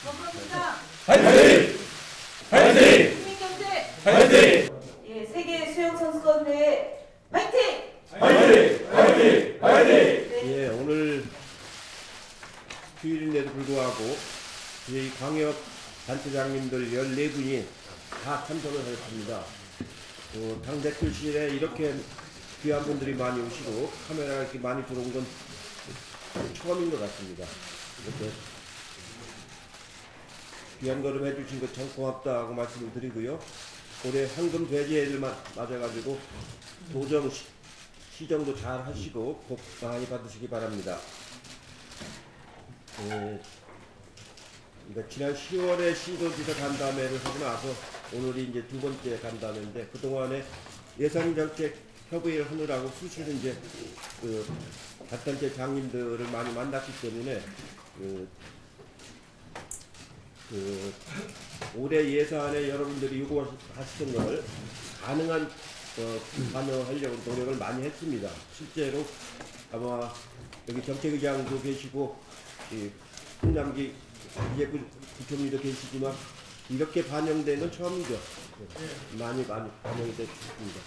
건강공장 화이팅! 화이팅! 국민경제 화이팅! 예, 세계 수영선수권대회 화이팅! 화이팅! 화이팅! 화이팅! 예, 오늘 휴일인데도 불구하고 저희 광역 단체장님들 14분이 다 참석을 하셨습니다. 당 대표실에 이렇게 귀한 분들이 많이 오시고 카메라가 이렇게 많이 들어온 건 처음인 것 같습니다. 이렇게 귀한 걸음 해주신 것 참 고맙다고 말씀을 드리고요. 올해 황금 돼지해를 맞아가지고 도정 시정도 잘 하시고 복 많이 받으시기 바랍니다. 지난 10월에 시도지사 간담회를 하고 나서 오늘이 이제 두 번째 간담회인데, 그동안에 예산정책 협의를 하느라고 수시로 이제 단체 장님들을 많이 만났기 때문에 올해 예산에 여러분들이 요구하시던 걸 가능한 반영하려고 노력을 많이 했습니다. 실제로 아마 여기 정책의장도 계시고 홍남기 부총리도 계시지만 이렇게 반영된 건 처음이죠. 많이 반영이 됐습니다.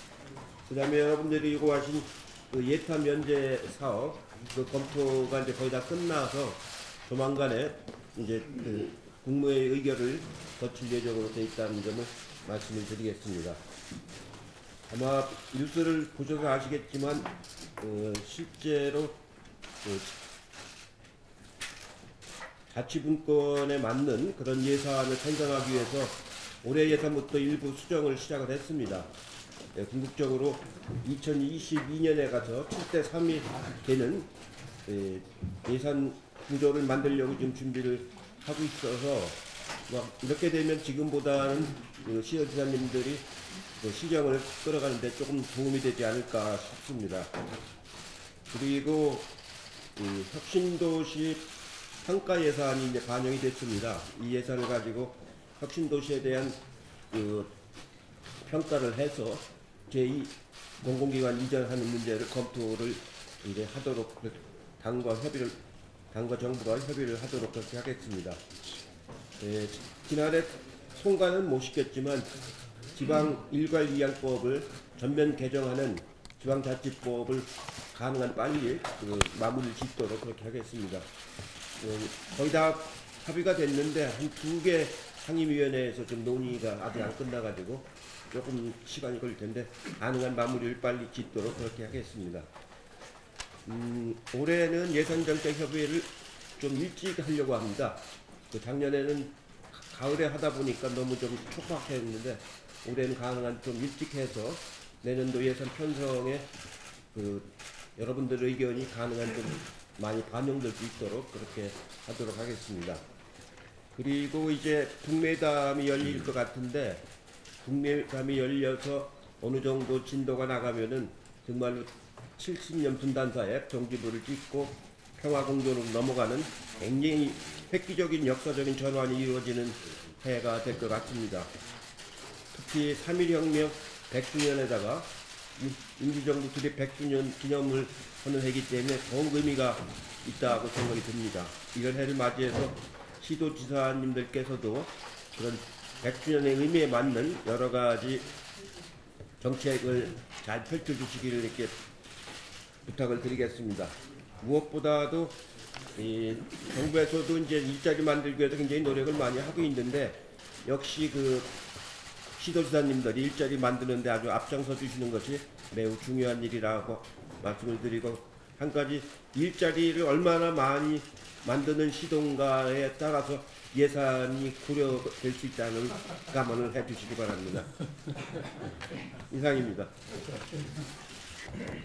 그 다음에 여러분들이 요구하신 예타 면제 사업 검토가 이제 거의 다 끝나서 조만간에 이제 국무회의 의결을 거칠 예정으로 되어 있다는 점을 말씀을 드리겠습니다. 아마 뉴스를 보셔서 아시겠지만 실제로 자치분권에 맞는 그런 예산을 편성하기 위해서 올해 예산부터 일부 수정을 시작을 했습니다. 궁극적으로 2022년에 가서 7대3이 되는 예산 구조를 만들려고 지금 준비를 하고 있어서 이렇게 되면 지금보다는 시도지사님들이 시정을 끌어가는데 조금 도움이 되지 않을까 싶습니다. 그리고 혁신도시 평가 예산이 이제 반영이 됐습니다. 이 예산을 가지고 혁신도시에 대한 평가를 해서 제2 공공기관 이전하는 문제를 검토를 이제 하도록 당과 정부가 협의를 하도록 그렇게 하겠습니다. 지난해 송가는 못 시켰지만 지방 일괄이양법을 전면 개정하는 지방자치법을 가능한 빨리 마무리를 짓도록 그렇게 하겠습니다. 거의 다 합의가 됐는데 한 2개 상임위원회에서 좀 논의가 아직 안 끝나가지고 조금 시간이 걸릴 텐데 가능한 마무리를 빨리 짓도록 그렇게 하겠습니다. 올해는 예산정책협의회를 좀 일찍 하려고 합니다. 작년에는 가을에 하다 보니까 너무 좀 촉박했는데 올해는 가능한 좀 일찍 해서 내년도 예산 편성에 여러분들의 의견이 가능한 좀 많이 반영될 수 있도록 그렇게 하도록 하겠습니다. 그리고 이제 북매담이 열릴 것 같은데, 북매담이 열려서 어느 정도 진도가 나가면은 정말로 70년 분단사에 종지부를 찍고 평화공존으로 넘어가는 굉장히 획기적인 역사적인 전환이 이루어지는 해가 될 것 같습니다. 특히 3.1혁명 100주년에다가 임시정부 수립 100주년 기념을 하는 해이기 때문에 더욱 의미가 있다고 생각이 듭니다. 이런 해를 맞이해서 시도지사님들께서도 그런 100주년의 의미에 맞는 여러 가지 정책을 잘 펼쳐주시기를 이렇게 부탁을 드리겠습니다. 무엇보다도 정부에서도 이제 일자리 만들기 위해서 굉장히 노력을 많이 하고 있는데, 역시 시도지사님들이 일자리 만드는데 아주 앞장서 주시는 것이 매우 중요한 일이라고 말씀을 드리고, 한 가지 일자리를 얼마나 많이 만드는 시도인가에 따라서 예산이 고려될 수 있다는 감안을 해주시기 바랍니다. 이상입니다.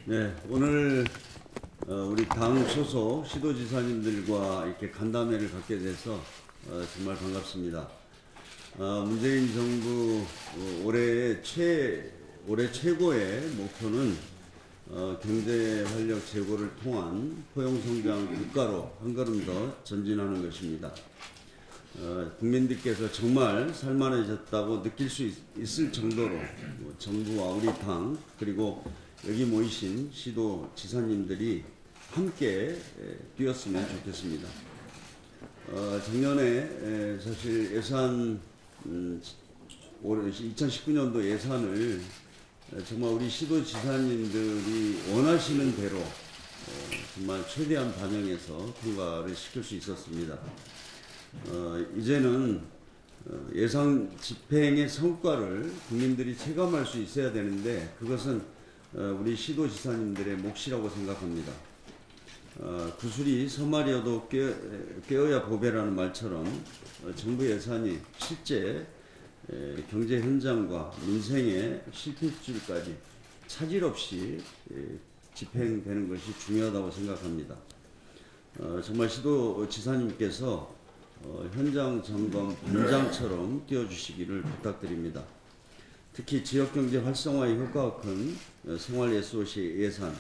네, 오늘 우리 당 소속 시도지사님들과 이렇게 간담회를 갖게 돼서 정말 반갑습니다. 문재인 정부 올해 최고의 목표는 경제 활력 제고를 통한 포용성장 국가로 한 걸음 더 전진하는 것입니다. 국민들께서 정말 살만해졌다고 느낄 수 있을 정도로 정부와 우리 당 그리고 여기 모이신 시도지사님들이 함께 뛰었으면 좋겠습니다. 작년에 사실 예산 올해 2019년도 예산을 정말 우리 시도지사님들이 원하시는 대로 정말 최대한 반영해서 통과를 시킬 수 있었습니다. 이제는 예산 집행의 성과를 국민들이 체감할 수 있어야 되는데 그것은 우리 시도지사님들의 몫이라고 생각합니다. 구슬이 서말이어도 꿰어야 보배라는 말처럼 정부 예산이 실제 경제 현장과 민생의 실필줄까지 차질 없이 집행되는 것이 중요하다고 생각합니다. 정말 시도지사님께서 현장 점검 반장처럼 뛰어주시기를 부탁드립니다. 특히 지역경제 활성화의 효과가 큰 생활 SOC 예산,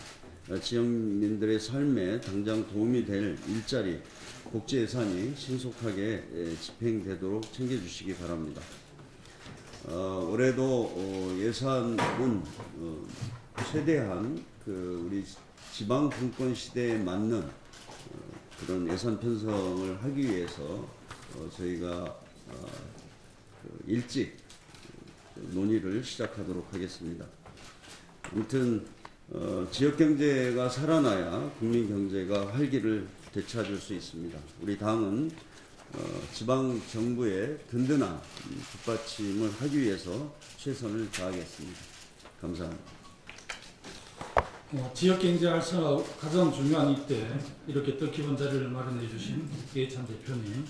지역민들의 삶에 당장 도움이 될 일자리, 복지 예산이 신속하게 집행되도록 챙겨주시기 바랍니다. 올해도 예산은 최대한 우리 지방 분권 시대에 맞는 그런 예산 편성을 하기 위해서 저희가 일찍 논의를 시작하도록 하겠습니다. 아무튼 지역 경제가 살아나야 국민 경제가 활기를 되찾을 수 있습니다. 우리 당은 지방 정부의 든든한 뒷받침을 하기 위해서 최선을 다하겠습니다. 감사합니다. 지역경제 활성화 가장 중요한 이때 이렇게 뜻깊은 자리를 마련해 주신 이해찬 대표님,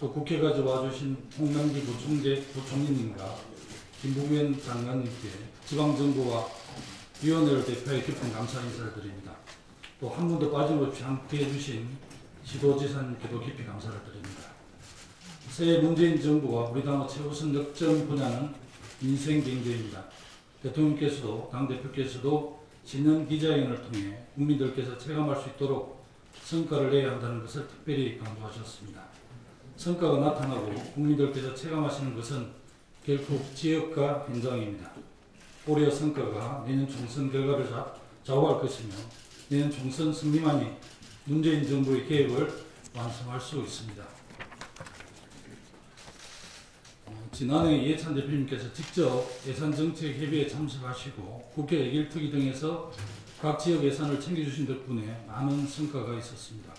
또 국회까지 와주신 홍남기 부총리님과 김부겸 장관님께 지방정부와 위원회를 대표해 깊은 감사 인사를 드립니다. 또 한 분도 빠짐없이 함께해 주신 시도지사님께도 깊이 감사를 드립니다. 새해 문재인 정부와 우리 당의 최우선 역점 분야는 민생경제입니다. 대통령께서도 당대표께서도 신년 기자회견을 통해 국민들께서 체감할 수 있도록 성과를 내야 한다는 것을 특별히 강조하셨습니다. 성과가 나타나고 국민들께서 체감하시는 것은 결국 지역과 현장입니다. 올해의 성과가 내년 총선 결과를 좌우할 것이며 내년 총선 승리만이 문재인 정부의 계획을 완성할 수 있습니다. 지난해 이해찬 대표님께서 직접 예산정책협의회에 참석하시고 국회 예결특위 등에서 각 지역 예산을 챙겨주신 덕분에 많은 성과가 있었습니다.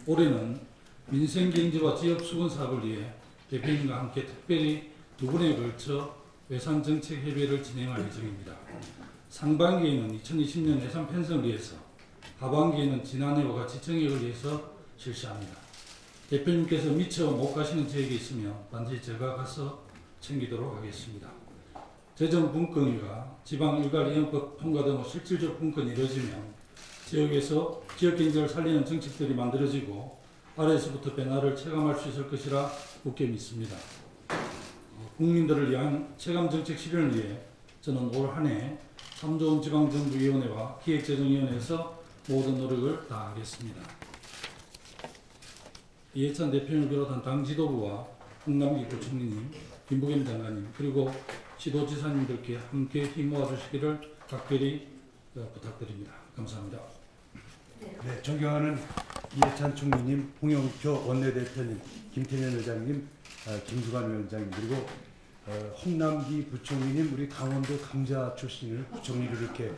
올해는 민생경제와 지역수건 사업을 위해 대표님과 함께 특별히 2번에 걸쳐 예산정책협의회를 진행할 예정입니다. 상반기에는 2020년 예산 편성을 위해서, 하반기에는 지난해와 같이 정액을 위해서 실시합니다. 대표님께서 미처 못 가시는 지역이 있으면 반드시 제가 가서 챙기도록 하겠습니다. 재정분권과 지방일괄이용법 통과 등 실질적 분권이 이루어지면 지역에서 지역경제를 살리는 정책들이 만들어지고 아래에서부터 변화를 체감할 수 있을 것이라 굳게 믿습니다. 국민들을 위한 체감정책 실현을 위해 저는 올 한 해 참좋은 지방정부위원회와 기획재정위원회에서 모든 노력을 다하겠습니다. 이해찬 대표님을 비롯한 당 지도부와 홍남기 부총리님, 김부겸 장관님, 그리고 시도지사님들께 함께 힘 모아주시기를 각별히 부탁드립니다. 감사합니다. 네, 존경하는 이해찬 총리님, 홍영표 원내대표님, 김태년 의장님, 김두관 위원장님, 그리고 홍남기 부총리님, 우리 강원도 감자 출신을 부총리를 이렇게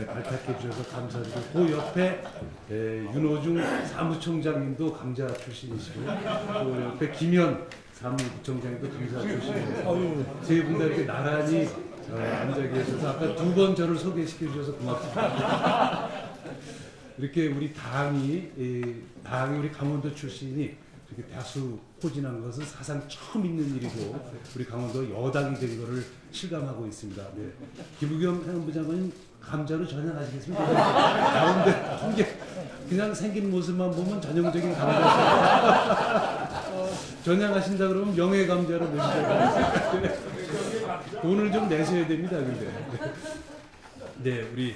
발탁해 주셔서 감사드리고, 그 옆에 윤호중 사무총장님도 감자 출신이시고, 그 옆에 김현 사무부총장님도 감자 출신이시고, 세 분 다 이렇게 나란히 앉아 계셔서 아까 2번 저를 소개시켜 주셔서 고맙습니다. 이렇게 우리 당이 우리 강원도 출신이 이렇게 다수 포진한 것은 사상 처음 있는 일이고 우리 강원도 여당이 된 것을 실감하고 있습니다. 네. 김부겸 행안부 장관님 감자로 전향하시겠습니까? 가운데 한 개 그냥 생긴 모습만 보면 전형적인 감자. 전향하신다 그러면 명예 감자로 내시죠. 돈을 좀 내셔야 됩니다. 근데. 네, 우리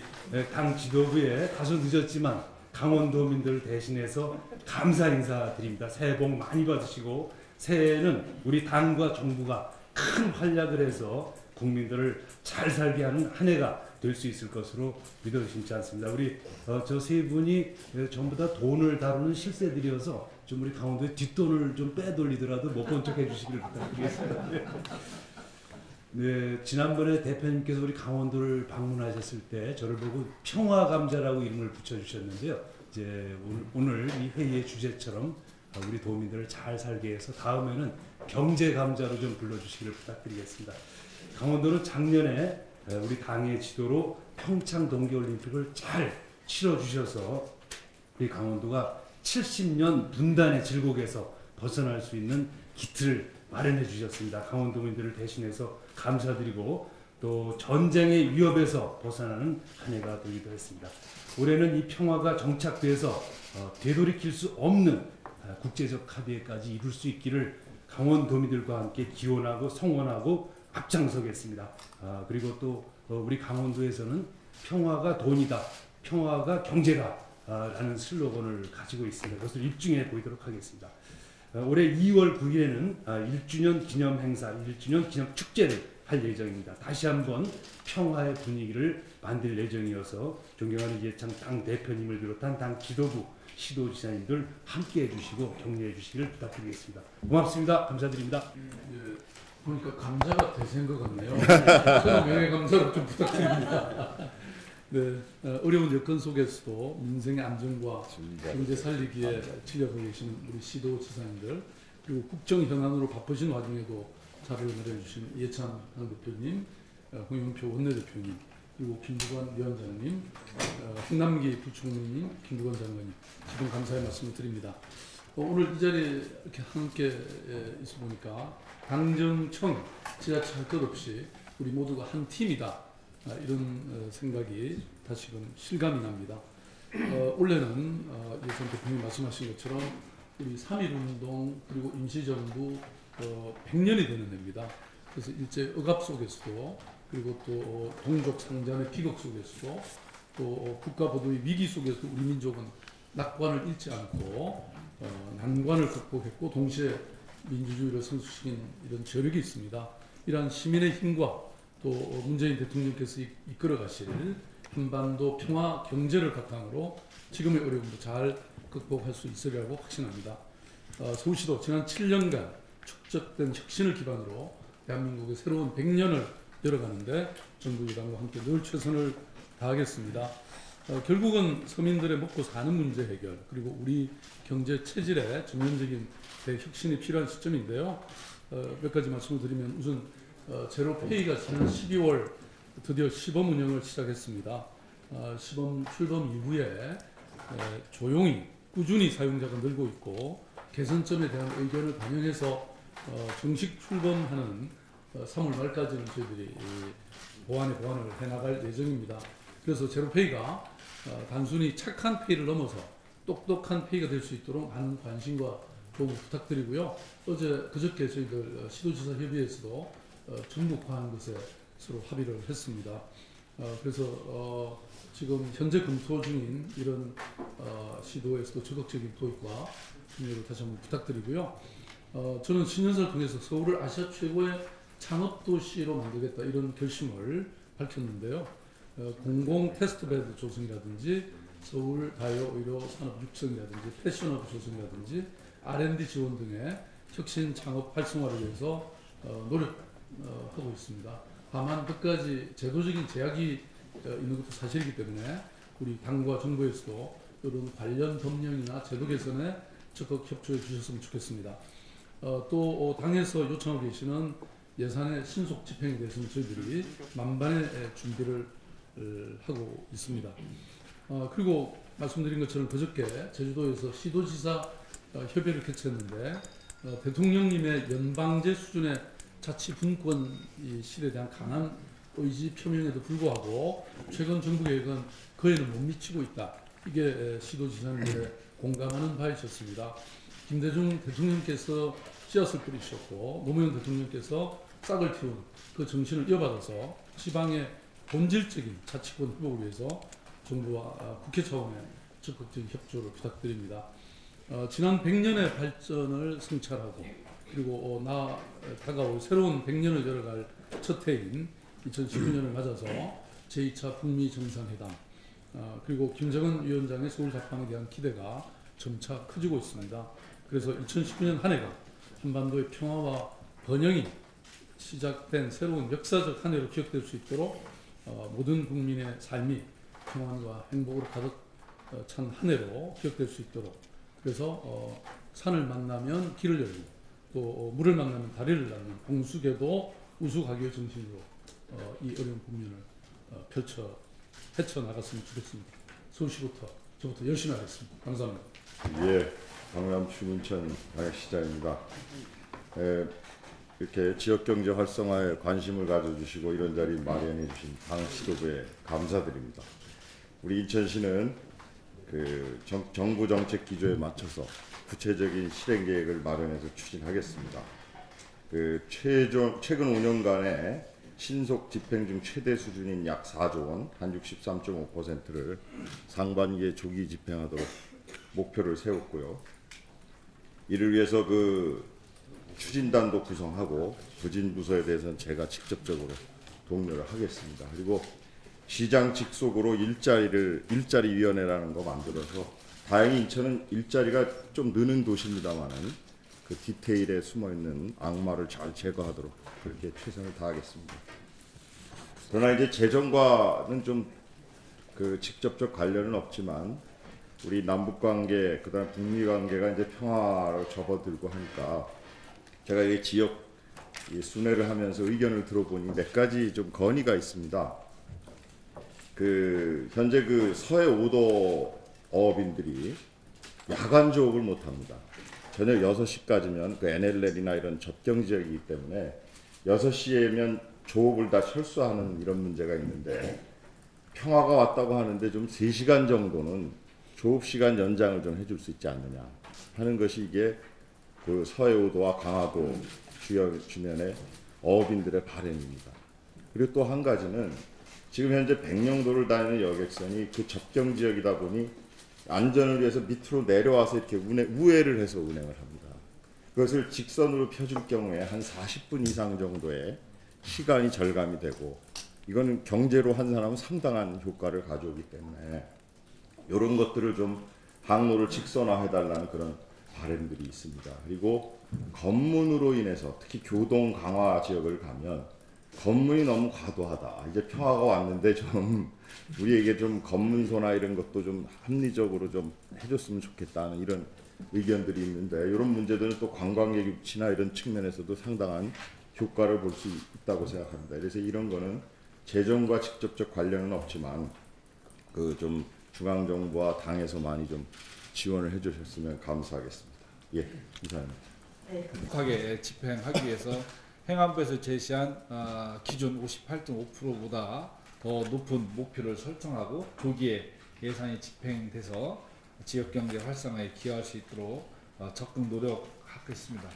당 지도부에 다소 늦었지만 강원도민들 대신해서 감사 인사드립니다. 새해 복 많이 받으시고 새해에는 우리 당과 정부가 큰 활약을 해서 국민들을 잘 살게 하는 한 해가 될 수 있을 것으로 믿어 의심치 않습니다. 우리 저 세 분이 전부 다 돈을 다루는 실세들이어서 좀 우리 강원도의 뒷돈을 좀 빼돌리더라도 못 본 척 해주시기를 부탁드리겠습니다. 네, 지난번에 대표님께서 우리 강원도를 방문하셨을 때 저를 보고 평화감자라고 이름을 붙여주셨는데요. 이제 오늘 이 회의의 주제처럼 우리 도민들을 잘 살게 해서 다음에는 경제감자로 좀 불러주시기를 부탁드리겠습니다. 강원도는 작년에 우리 당의 지도로 평창 동계올림픽을 잘 치러주셔서 우리 강원도가 70년 분단의 질곡에서 벗어날 수 있는 기틀을 마련해 주셨습니다. 강원도민들을 대신해서 감사드리고 또 전쟁의 위협에서 벗어나는 한 해가 되기도 했습니다. 올해는 이 평화가 정착돼서 되돌이킬 수 없는 국제적 합의까지 이룰 수 있기를 강원도민들과 함께 기원하고 성원하고 앞장서겠습니다. 그리고 또 우리 강원도에서는 평화가 돈이다, 평화가 경제다 라는 슬로건을 가지고 있습니다. 그것을 입증해 보이도록 하겠습니다. 올해 2월 9일에는 1주년 기념 행사, 1주년 기념 축제를 할 예정입니다. 다시 한번 평화의 분위기를 만들 예정이어서 존경하는 이해찬 당 대표님을 비롯한 당 지도부, 시도지사님들 함께해 주시고 격려해 주시기를 부탁드리겠습니다. 고맙습니다. 감사드립니다. 예, 보니까 감자가 대세인 것 같네요. 저는 명예감사를 좀 부탁드립니다. 네, 어려운 여건 속에서도 민생의 안정과 경제 살리기에 치려고 계시는 우리 시도지사님들, 그리고 국정 현안으로 바쁘신 와중에도 자료를 내려주신 이해찬 당대표님, 홍영표 원내대표님, 그리고 김두관 위원장님, 홍남기 부총리님, 김두관 장관님, 지금 감사의 말씀을 드립니다. 오늘 이 자리에 이렇게 함께 있어 보니까 당정청 지자체 할 것 없이 우리 모두가 한 팀이다, 이런 생각이 다시금 실감이 납니다. 원래는 이해찬 대표님 말씀하신 것처럼 우리 3.1운동 그리고 임시정부 100년이 되는 해입니다. 그래서 일제 억압 속에서도, 그리고 또 동족 상잔의 비극 속에서도, 또 국가보도의 위기 속에서도 우리 민족은 낙관을 잃지 않고 난관을 극복했고 동시에 민주주의를 선수시킨 이런 저력이 있습니다. 이러한 시민의 힘과 또 문재인 대통령께서 이끌어 가실 한반도 평화 경제를 바탕으로 지금의 어려움도 잘 극복할 수 있으리라고 확신합니다. 서울시도 지난 7년간 축적된 혁신을 기반으로 대한민국의 새로운 100년을 열어가는데 정부 여당과 함께 늘 최선을 다하겠습니다. 결국은 서민들의 먹고 사는 문제 해결, 그리고 우리 경제 체질의 전면적인 대혁신이 필요한 시점인데요. 몇 가지 말씀을 드리면, 우선 제로페이가 지난 12월 드디어 시범 운영을 시작했습니다. 시범 출범 이후에 조용히 꾸준히 사용자가 늘고 있고 개선점에 대한 의견을 반영해서 정식 출범하는 3월 말까지는 저희들이 보완을 해나갈 예정입니다. 그래서 제로페이가 단순히 착한 페이를 넘어서 똑똑한 페이가 될 수 있도록 많은 관심과 도움을 부탁드리고요. 그저께 저희들 시도지사 협의회에서도 전국화하는 것에 서로 합의를 했습니다. 그래서 지금 현재 검토 중인 이런 시도에서도 적극적인 도입과 참여를 다시 한번 부탁드리고요. 저는 신년사를 통해서 서울을 아시아 최고의 창업도시로 만들겠다, 이런 결심을 밝혔는데요. 공공 테스트베드 조성이라든지 서울 바이오 의료 산업 육성이라든지 패션업 조성이라든지 R&D 지원 등의 혁신 창업 활성화를 위해서 노력하고 있습니다. 다만 몇 가지 제도적인 제약이 있는 것도 사실이기 때문에 우리 당과 정부에서도 이런 관련 법령이나 제도 개선에 적극 협조해 주셨으면 좋겠습니다. 또 당에서 요청하고 계시는 예산의 신속 집행에 대해서는 저희들이 만반의 준비를 하고 있습니다. 그리고 말씀드린 것처럼 그저께 제주도에서 시도지사 협의를 개최했는데 대통령님의 연방제 수준의 자치 분권 실에 대한 강한 의지 표명에도 불구하고 최근 정부 계획은 그에는 못 미치고 있다. 이게 시도지사님들의 공감하는 바이셨습니다. 김대중 대통령께서 씨앗을 뿌리셨고 노무현 대통령께서 싹을 틔운 그 정신을 이어받아서 지방의 본질적인 자치권 회복을 위해서 정부와 국회 차원의 적극적인 협조를 부탁드립니다. 지난 100년의 발전을 성찰하고 그리고 다가올 새로운 100년을 열어갈 첫 해인 2019년을 맞아서 제2차 북미 정상회담, 그리고 김정은 위원장의 서울 답방에 대한 기대가 점차 커지고 있습니다. 그래서 2019년 한 해가 한반도의 평화와 번영이 시작된 새로운 역사적 한 해로 기억될 수 있도록 모든 국민의 삶이 평안과 행복으로 가득 찬 한 해로 기억될 수 있도록, 그래서 산을 만나면 길을 열고 또 물을 만나면 다리를 닫는 공수계도 우수가교의 정신으로 이 어려운 국면을 헤쳐나갔으면 좋겠습니다. 서울시부터 저부터 열심히 하겠습니다. 감사합니다. 예, 강남 추민천 방역시장입니다. 이렇게 지역경제 활성화에 관심을 가져주시고 이런 자리 마련해 주신 당 지도부에 감사드립니다. 우리 인천시는 그 정부 정책 기조에 맞춰서 구체적인 실행 계획을 마련해서 추진하겠습니다. 최근 5년간의 신속 집행 중 최대 수준인 약 4조 원, 한 63.5%를 상반기에 조기 집행하도록 목표를 세웠고요. 이를 위해서 추진단도 구성하고 부진 부서에 대해서는 제가 직접적으로 독려를 하겠습니다. 그리고 시장 직속으로 일자리위원회라는 거 만들어서, 다행히 인천은 일자리가 좀 느는 도시입니다만은 그 디테일에 숨어있는 악마를 잘 제거하도록 그렇게 최선을 다하겠습니다. 그러나 이제 재정과는 좀 직접적 관련은 없지만 우리 남북관계, 그다음 북미관계가 이제 평화로 접어들고 하니까 제가 이 지역 순회를 하면서 의견을 들어보니 몇 가지 좀 건의가 있습니다. 현재 서해 5도 어업인들이 야간 조업을 못합니다. 저녁 6시까지면 NLL이나 이런 접경 지역이기 때문에 6시에면 조업을 다 철수하는 이런 문제가 있는데, 평화가 왔다고 하는데 좀 3시간 정도는 조업 시간 연장을 좀 해줄 수 있지 않느냐 하는 것이 이게 서해 5도와 강화도 주변의 어업인들의 바람입니다. 그리고 또 한 가지는 지금 현재 백령도를 다니는 여객선이 접경 지역이다 보니 안전을 위해서 밑으로 내려와서 이렇게 우회를 해서 운행을 합니다. 그것을 직선으로 펴줄 경우에 한 40분 이상 정도의 시간이 절감이 되고, 이거는 경제로 한 사람은 상당한 효과를 가져오기 때문에 이런 것들을 좀 항로를 직선화해달라는 그런 바람들이 있습니다. 그리고 검문으로 인해서 특히 교동 강화 지역을 가면 검문이 너무 과도하다. 이제 평화가 왔는데 좀 우리에게 좀 검문소나 이런 것도 좀 합리적으로 좀 해줬으면 좋겠다는 이런 의견들이 있는데, 이런 문제들은 또 관광객 유치나 이런 측면에서도 상당한 효과를 볼 수 있다고 생각합니다. 그래서 이런 거는 재정과 직접적 관련은 없지만 좀 중앙정부와 당에서 많이 좀 지원을 해주셨으면 감사하겠습니다. 예, 이상입니다. 네. 행복하게 집행하기 위해서 행안부에서 제시한 기준 58.5%보다 더 높은 목표를 설정하고 조기에 예산이 집행돼서 지역경제 활성화에 기여할 수 있도록 적극 노력하겠습니다.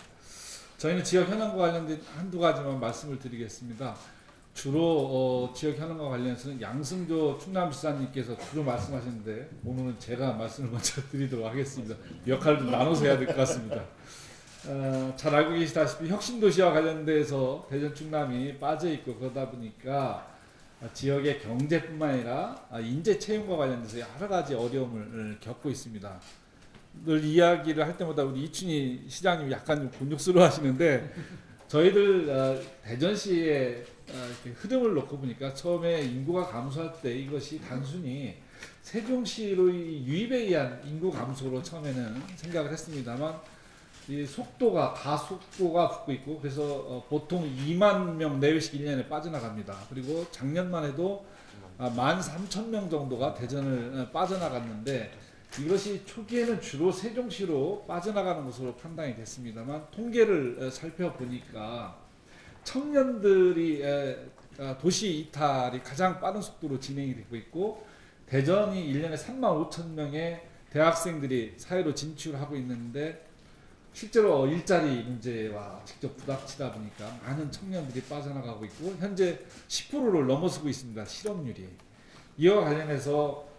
저희는 지역 현안과 관련된 한두 가지만 말씀을 드리겠습니다. 주로 지역 현안과 관련해서는 양승조 충남지사님께서 주로 말씀하시는데, 오늘은 제가 말씀을 먼저 드리도록 하겠습니다. 역할을 좀 나눠서 해야 될 것 같습니다. 잘 알고 계시다시피 혁신도시와 관련돼서 대전 충남이 빠져있고, 그러다 보니까 지역의 경제뿐만 아니라 인재 채용과 관련돼서 여러 가지 어려움을 겪고 있습니다. 늘 이야기를 할 때마다 우리 이춘희 시장님이 약간 좀 곤욕스러워 하시는데, 저희들 대전시의 흐름을 놓고 보니까 처음에 인구가 감소할 때 이것이 단순히 세종시로의 유입에 의한 인구 감소로 처음에는 생각을 했습니다만, 이 가속도가 붙고 있고, 그래서 보통 2만 명 내외씩 1년에 빠져나갑니다. 그리고 작년만 해도 13,000명 정도가 대전을 빠져나갔는데, 이것이 초기에는 주로 세종시로 빠져나가는 것으로 판단이 됐습니다만, 통계를 살펴보니까 청년들이 도시 이탈이 가장 빠른 속도로 진행이 되고 있고, 대전이 1년에 35,000명의 대학생들이 사회로 진출하고 있는데, 실제로 일자리 문제와 직접 부닥치다 보니까 많은 청년들이 빠져나가고 있고, 현재 10%를 넘어서고 있습니다. 실업률이. 이와 관련해서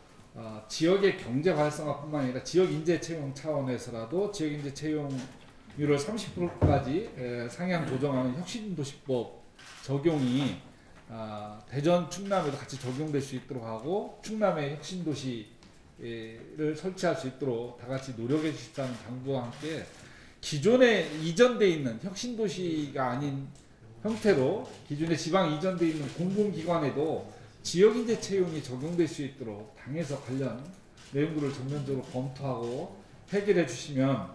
지역의 경제 활성화뿐만 아니라 지역 인재 채용 차원에서라도 지역 인재 채용률을 30%까지 상향 조정하는 혁신도시법 적용이 대전 충남에도 같이 적용될 수 있도록 하고, 충남의 혁신도시를 설치할 수 있도록 다 같이 노력해 주시다는 당부와 함께 기존에 이전돼 있는 혁신도시가 아닌 형태로 기존에 지방 이전돼 있는 공공기관에도 지역인재 채용이 적용될 수 있도록 당에서 관련 내용들을 전면적으로 검토하고 해결해 주시면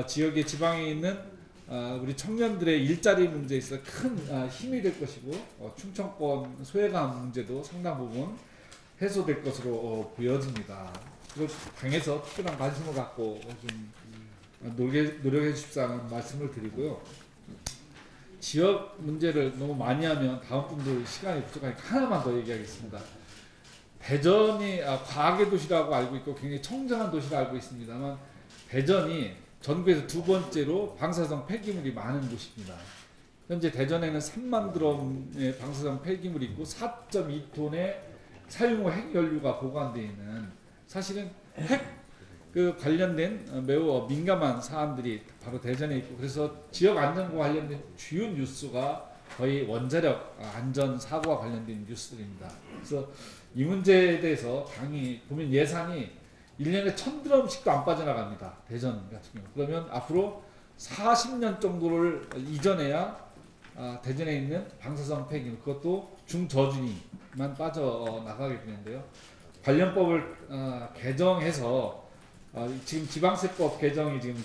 지역의 지방에 있는 우리 청년들의 일자리 문제에 있어 큰 힘이 될 것이고 충청권 소외감 문제도 상당 부분 해소될 것으로 보여집니다. 그리고 당에서 특별한 관심을 갖고 좀 노력해 주십사는 말씀을 드리고요. 지역 문제를 너무 많이 하면 다음 분들 시간이 부족하니까 하나만 더 얘기하겠습니다. 대전이 과학의 도시라고 알고 있고 굉장히 청정한 도시라 알고 있습니다만 대전이 전국에서 두 번째로 방사성 폐기물이 많은 곳입니다. 현재 대전에는 3만 드럼의 방사성 폐기물이 있고 4.2톤의 사용 후 핵연료가 보관되어 있는 사실은 핵 관련된 매우 민감한 사안들이 바로 대전에 있고 그래서 지역 안전과 관련된 주요 뉴스가 거의 원자력 안전 사고와 관련된 뉴스들입니다. 그래서 이 문제에 대해서 당이 보면 예산이 1년에 1000드럼씩도 안 빠져나갑니다. 대전 같은 경우. 그러면 앞으로 40년 정도를 이전해야 대전에 있는 방사성 폐기물 그것도 중저준위만 빠져나가게 되는데요. 관련법을 개정해서 지금 지방세법 개정이 지금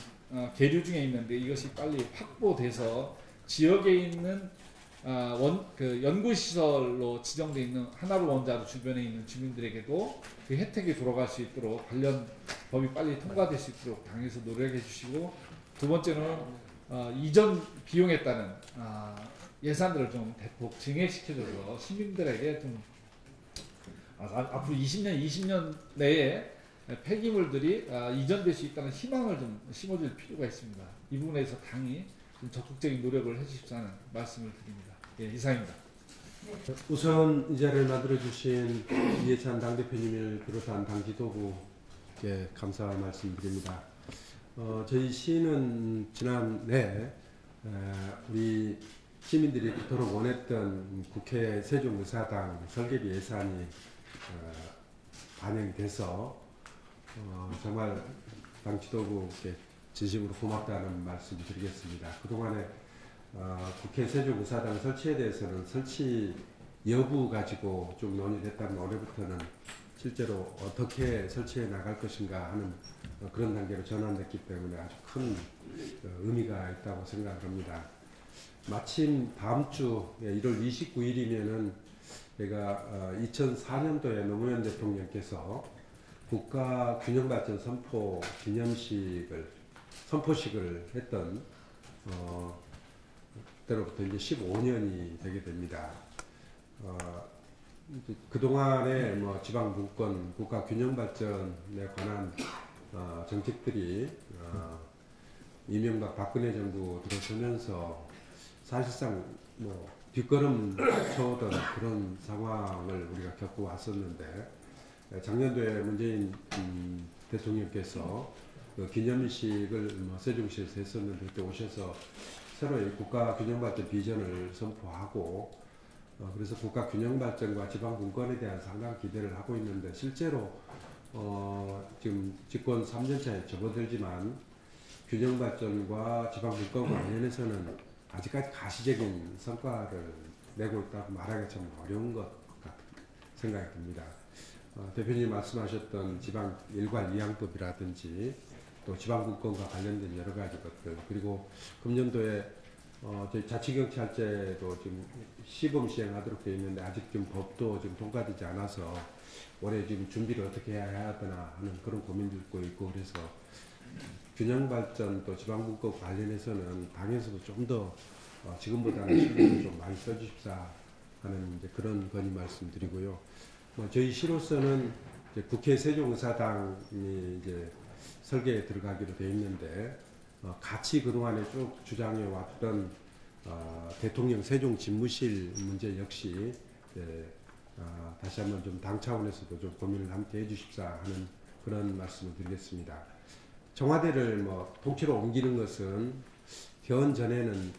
계류 중에 있는데 이것이 빨리 확보돼서 지역에 있는 연구시설로 지정되어 있는 하나로 원자로 주변에 있는 주민들에게도 그 혜택이 돌아갈 수 있도록 관련 법이 빨리 통과될 수 있도록 당에서 노력해 주시고 두 번째는 이전 비용에 따른 예산들을 좀 대폭 증액시켜줘서 시민들에게 좀 앞으로 20년 내에 폐기물들이 이전될 수 있다는 희망을 좀 심어줄 필요가 있습니다. 이 부분에서 당이 좀 적극적인 노력을 해주십사는 말씀을 드립니다. 예, 이상입니다. 우선 이 자리를 만들어주신 이해찬 당대표님을 비롯한 당 지도부께 감사 말씀드립니다. 저희 시는 지난해 우리 시민들이 그토록 원했던 국회 세종의사당 설계비 예산이 반영이 돼서 정말 당 지도부께 진심으로 고맙다는 말씀 드리겠습니다. 그동안에 국회 세종의사당 설치에 대해서는 설치 여부 가지고 쭉 논의됐다면 올해부터는 실제로 어떻게 설치해 나갈 것인가 하는 그런 단계로 전환됐기 때문에 아주 큰 의미가 있다고 생각합니다. 마침 다음 주 1월 29일이면은 제가 2004년도에 노무현 대통령께서 국가균형발전 선포 선포식을 했던 그때로부터 이제 15년이 되게 됩니다. 그동안에 뭐 지방분권, 국가균형발전에 관한 정책들이 이명박 박근혜 정부 들어서면서 사실상 뭐 뒷걸음 쳐오던 그런 상황을 우리가 겪어왔었는데 작년도에 문재인 대통령께서 그 기념식을 세종시에서 했었는데 그때 오셔서 새로이 국가균형발전 비전을 선포하고 그래서 국가균형발전과 지방분권에 대한 상당한 기대를 하고 있는데 실제로 지금 집권 3년차에 접어들지만 균형발전과 지방분권과 관련해서는 아직까지 가시적인 성과를 내고 있다고 말하기가 참 어려운 것 같은 생각이 듭니다. 대표님 말씀하셨던 지방 일괄 이양법이라든지 또 지방분권과 관련된 여러 가지 것들 그리고 금년도에 저희 자치경찰제도 지금 시범 시행하도록 되어 있는데 아직 좀 법도 좀 통과되지 않아서 올해 지금 준비를 어떻게 해야 하나 하는 그런 고민도 있고 그래서 균형발전 또 지방분권 관련해서는 당에서도 좀 더 지금보다는 신경을 좀 많이 써주십사 하는 이제 그런 건의 말씀드리고요. 저희 시로서는 이제 국회 세종의사당이 이제 설계에 들어가기로 되어 있는데 같이 그동안에 쭉 주장해 왔던 대통령 세종 집무실 문제 역시 다시 한번 좀 당 차원에서도 좀 고민을 함께 해주십사 하는 그런 말씀을 드리겠습니다. 청와대를 통째로 옮기는 것은 개헌 전에는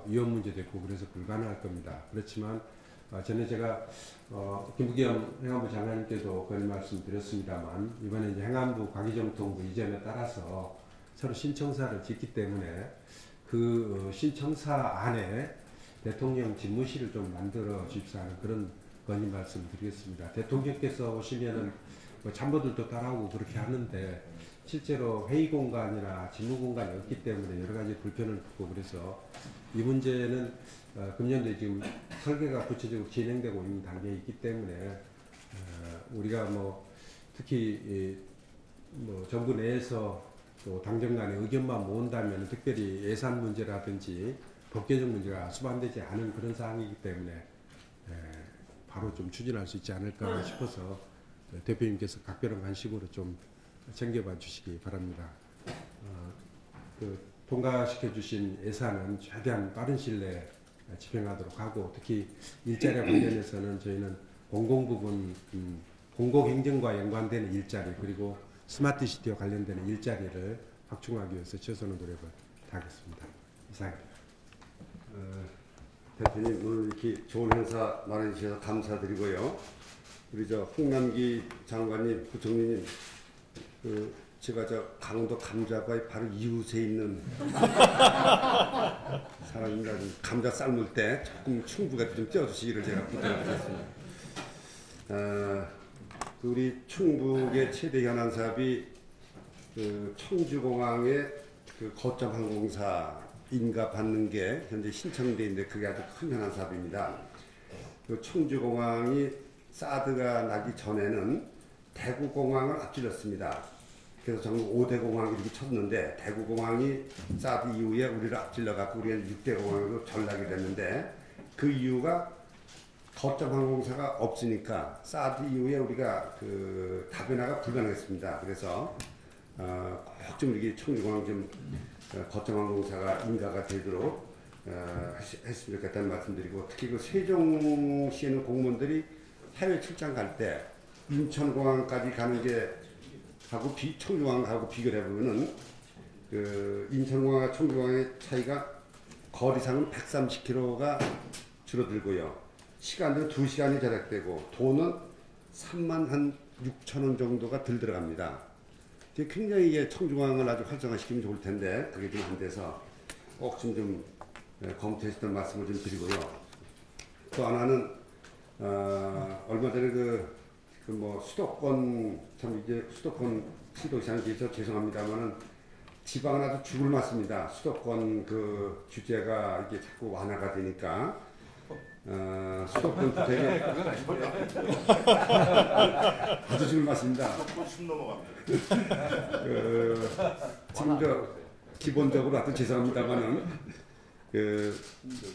위헌 문제도 있고 그래서 불가능할 겁니다. 그렇지만 전에 제가 김부겸 행안부 장관님께도 그런 말씀 드렸습니다만 이번에 이제 행안부 과기정통부 이전에 따라서 서로 신청사를 짓기 때문에 그 신청사 안에 대통령 집무실을 좀 만들어 주십사 하는 그런 건의 말씀드리겠습니다. 대통령께서 오시면은 뭐 참모들도 따라오고 그렇게 하는데 실제로 회의 공간이나 집무 공간이 없기 때문에 여러 가지 불편을 겪고 그래서 이 문제는 금년도에 지금 설계가 구체적으로 진행되고 있는 단계에 있기 때문에 우리가 뭐 특히 뭐 정부 내에서 또 당정 간의 의견만 모은다면 특별히 예산 문제라든지 법 개정 문제가 수반되지 않은 그런 사항이기 때문에 바로 좀 추진할 수 있지 않을까 싶어서 대표님께서 각별한 관심으로 좀 챙겨봐 주시기 바랍니다. 그 통과시켜 주신 예산은 최대한 빠른 시일 내에 집행하도록 하고 특히 일자리 관련해서는 저희는 공공부분 공공행정과 연관되는 일자리 그리고 스마트 시티와 관련되는 일자리를 확충하기 위해서 최선의 노력을 다하겠습니다. 이상입니다. 대표님 오늘 이렇게 좋은 행사 마련해 주셔서 감사드리고요. 우리 저 홍남기 장관님, 부총리님, 그 제가 저 강원도 감자가 바로 이웃에 있는 사람입니다. 감자 삶을 때 조금 충북에 좀 떼어주시기를 제가 부탁드리겠습니다. 우리 충북의 최대 현안 사업이 그 청주공항의 그 거점 항공사 인가 받는 게 현재 신청돼 있는데 그게 아주 큰 현안 사업입니다. 그 청주공항이 사드가 나기 전에는 대구공항을 앞질렀습니다. 그래서 전국 5대 공항 이렇게 쳤는데 대구공항이 사드 이후에 우리를 앞질러 갖고 우리가 6대 공항으로 전락이 됐는데 그 이유가 거점 항공사가 없으니까 사드 이후에 우리가 그 다변화가 불가능했습니다. 그래서 꼭 좀 이렇게 청주공항 좀 거점 항공사가 인가가 되도록 했으면 좋겠다는 말씀드리고 특히 그 세종시에는 공무원들이 해외 출장 갈 때 인천공항까지 가는 게 하고 청주공항하고 비교를 해보면은 그 인천공항과 청주공항의 차이가 거리상은 130km가 줄어들고요. 시간은 2시간이 절약되고 돈은 36,000원 정도가 덜 들어갑니다. 굉장히 이게 청주공항을 아주 활성화시키면 좋을 텐데 그게 좀 안 돼서 꼭 좀 검토했던 말씀을 좀 드리고요. 또 하나는 얼마 전에 뭐 수도권 참 이제 수도권 시도시장에 대해서 죄송합니다만은 지방은 아주 죽을 맞습니다. 수도권 그 규제가 이게 자꾸 완화가 되니까 수도권 규제가 아주 죽을 맞습니다. 지금 기본적으로 아주 죄송합니다만은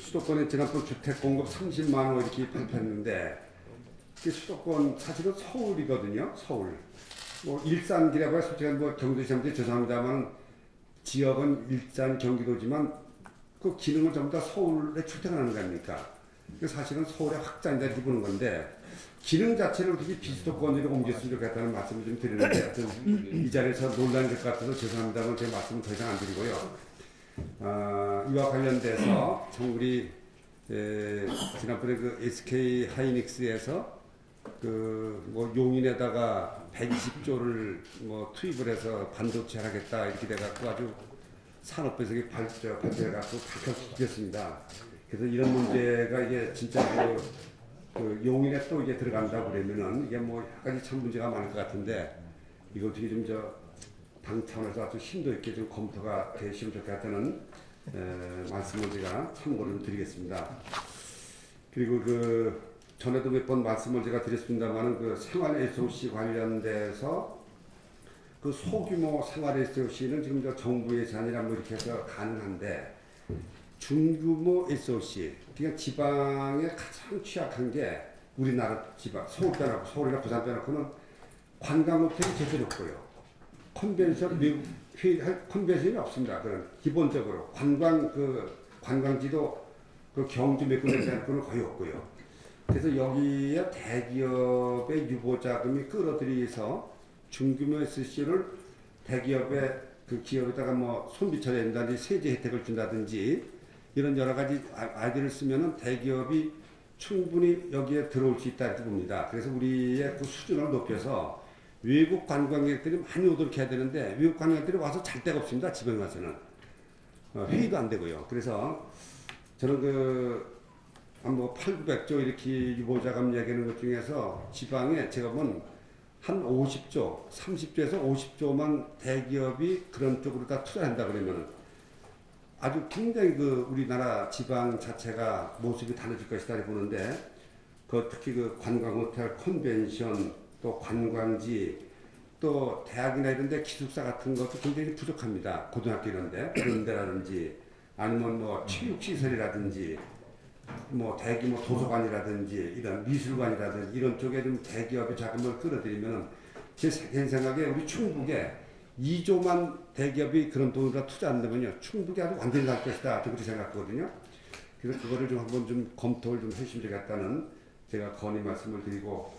수도권에 지난번 주택 공급 30만 원 이렇게 발표했는데 수도권 사실은 서울이거든요. 서울. 뭐 일산기라고 솔직히 뭐 경기도시장한테 죄송합니다만 지역은 일산 경기도지만 그 기능을 전부 다 서울에 출퇴근하는 거 아닙니까? 사실은 서울의 확장이다 이렇게 보는 건데 기능 자체를 어떻게 비수도권으로 옮겼으면 좋겠다는 말씀을 좀 드리는데 하여튼 이 자리에서 논란이 될 것 같아서 죄송합니다만 제 말씀은 더 이상 안 드리고요. 이와 관련돼서 참 우리 지난번에 그 SK 하이닉스에서 그 뭐 용인에다가 120조를 뭐 투입을 해서 반도체 하겠다 이렇게 돼갖고 아주 산업배석이 발표해갖고 밝혀지겠습니다. 그래서 이런 문제가 이게 진짜 그 용인에 또 이게 들어간다고 그러면은 이게 뭐 여러 가지 참 문제가 많을 것 같은데 이거 어떻게 좀 당 차원에서 아주 심도 있게 좀 검토가 되시면 좋겠다는 말씀을 제가 참고를 드리겠습니다. 그리고 그 전에도 몇 번 말씀을 제가 드렸습니다만은 그 생활 SOC 관련돼서 그 소규모 생활 SOC는 지금 저 정부 예산이라 뭐 이렇게 해서 가능한데 중규모 SOC, 그러니까 지방에 가장 취약한 게 우리나라 지방, 서울 빼놓고 서울이나 부산 빼놓고는 관광 호텔이 제대로 없고요. 컨벤션이 없습니다. 그런 기본적으로 관광지도 그 경주 몇 군데 빼놓고는 거의 없고요. 그래서 여기에 대기업의 유보 자금이 끌어들여서 중규모 SOC를 대기업의 그 기업에다가 뭐 손비 처리한다든지 세제 혜택을 준다든지 이런 여러 가지 아이디어를 쓰면은 대기업이 충분히 여기에 들어올 수 있다 이렇게 봅니다. 그래서 우리의 그 수준을 높여서 외국 관광객들이 많이 오도록 해야 되는데 외국 관광객들이 와서 잘 데가 없습니다. 지방에 와서는 회의도 안 되고요. 그래서 저는 뭐 8,900조 이렇게 유보자금 얘기하는 것 중에서 지방에 제가 본 한 50조, 30조에서 50조만 대기업이 그런 쪽으로 다 투자한다 그러면 아주 굉장히 우리나라 지방 자체가 모습이 달라질 것이다 보는데 특히 관광 호텔, 컨벤션, 또 관광지, 또 대학이나 이런 데 기숙사 같은 것도 굉장히 부족합니다. 고등학교 이런 데라든지 아니면 뭐 체육시설이라든지 뭐 대규모 도서관이라든지 이런 미술관이라든지 이런 쪽에 좀 대기업의 자금을 끌어들이면 제 생각에 우리 충북에 2조만 대기업이 그런 돈을 다 투자한다면요 충북이 아주 완전히 날 것이다 그렇게 생각하거든요. 그래서 그거를 좀 한번 좀 검토를 좀 해주시면 되겠다는 제가 건의 말씀을 드리고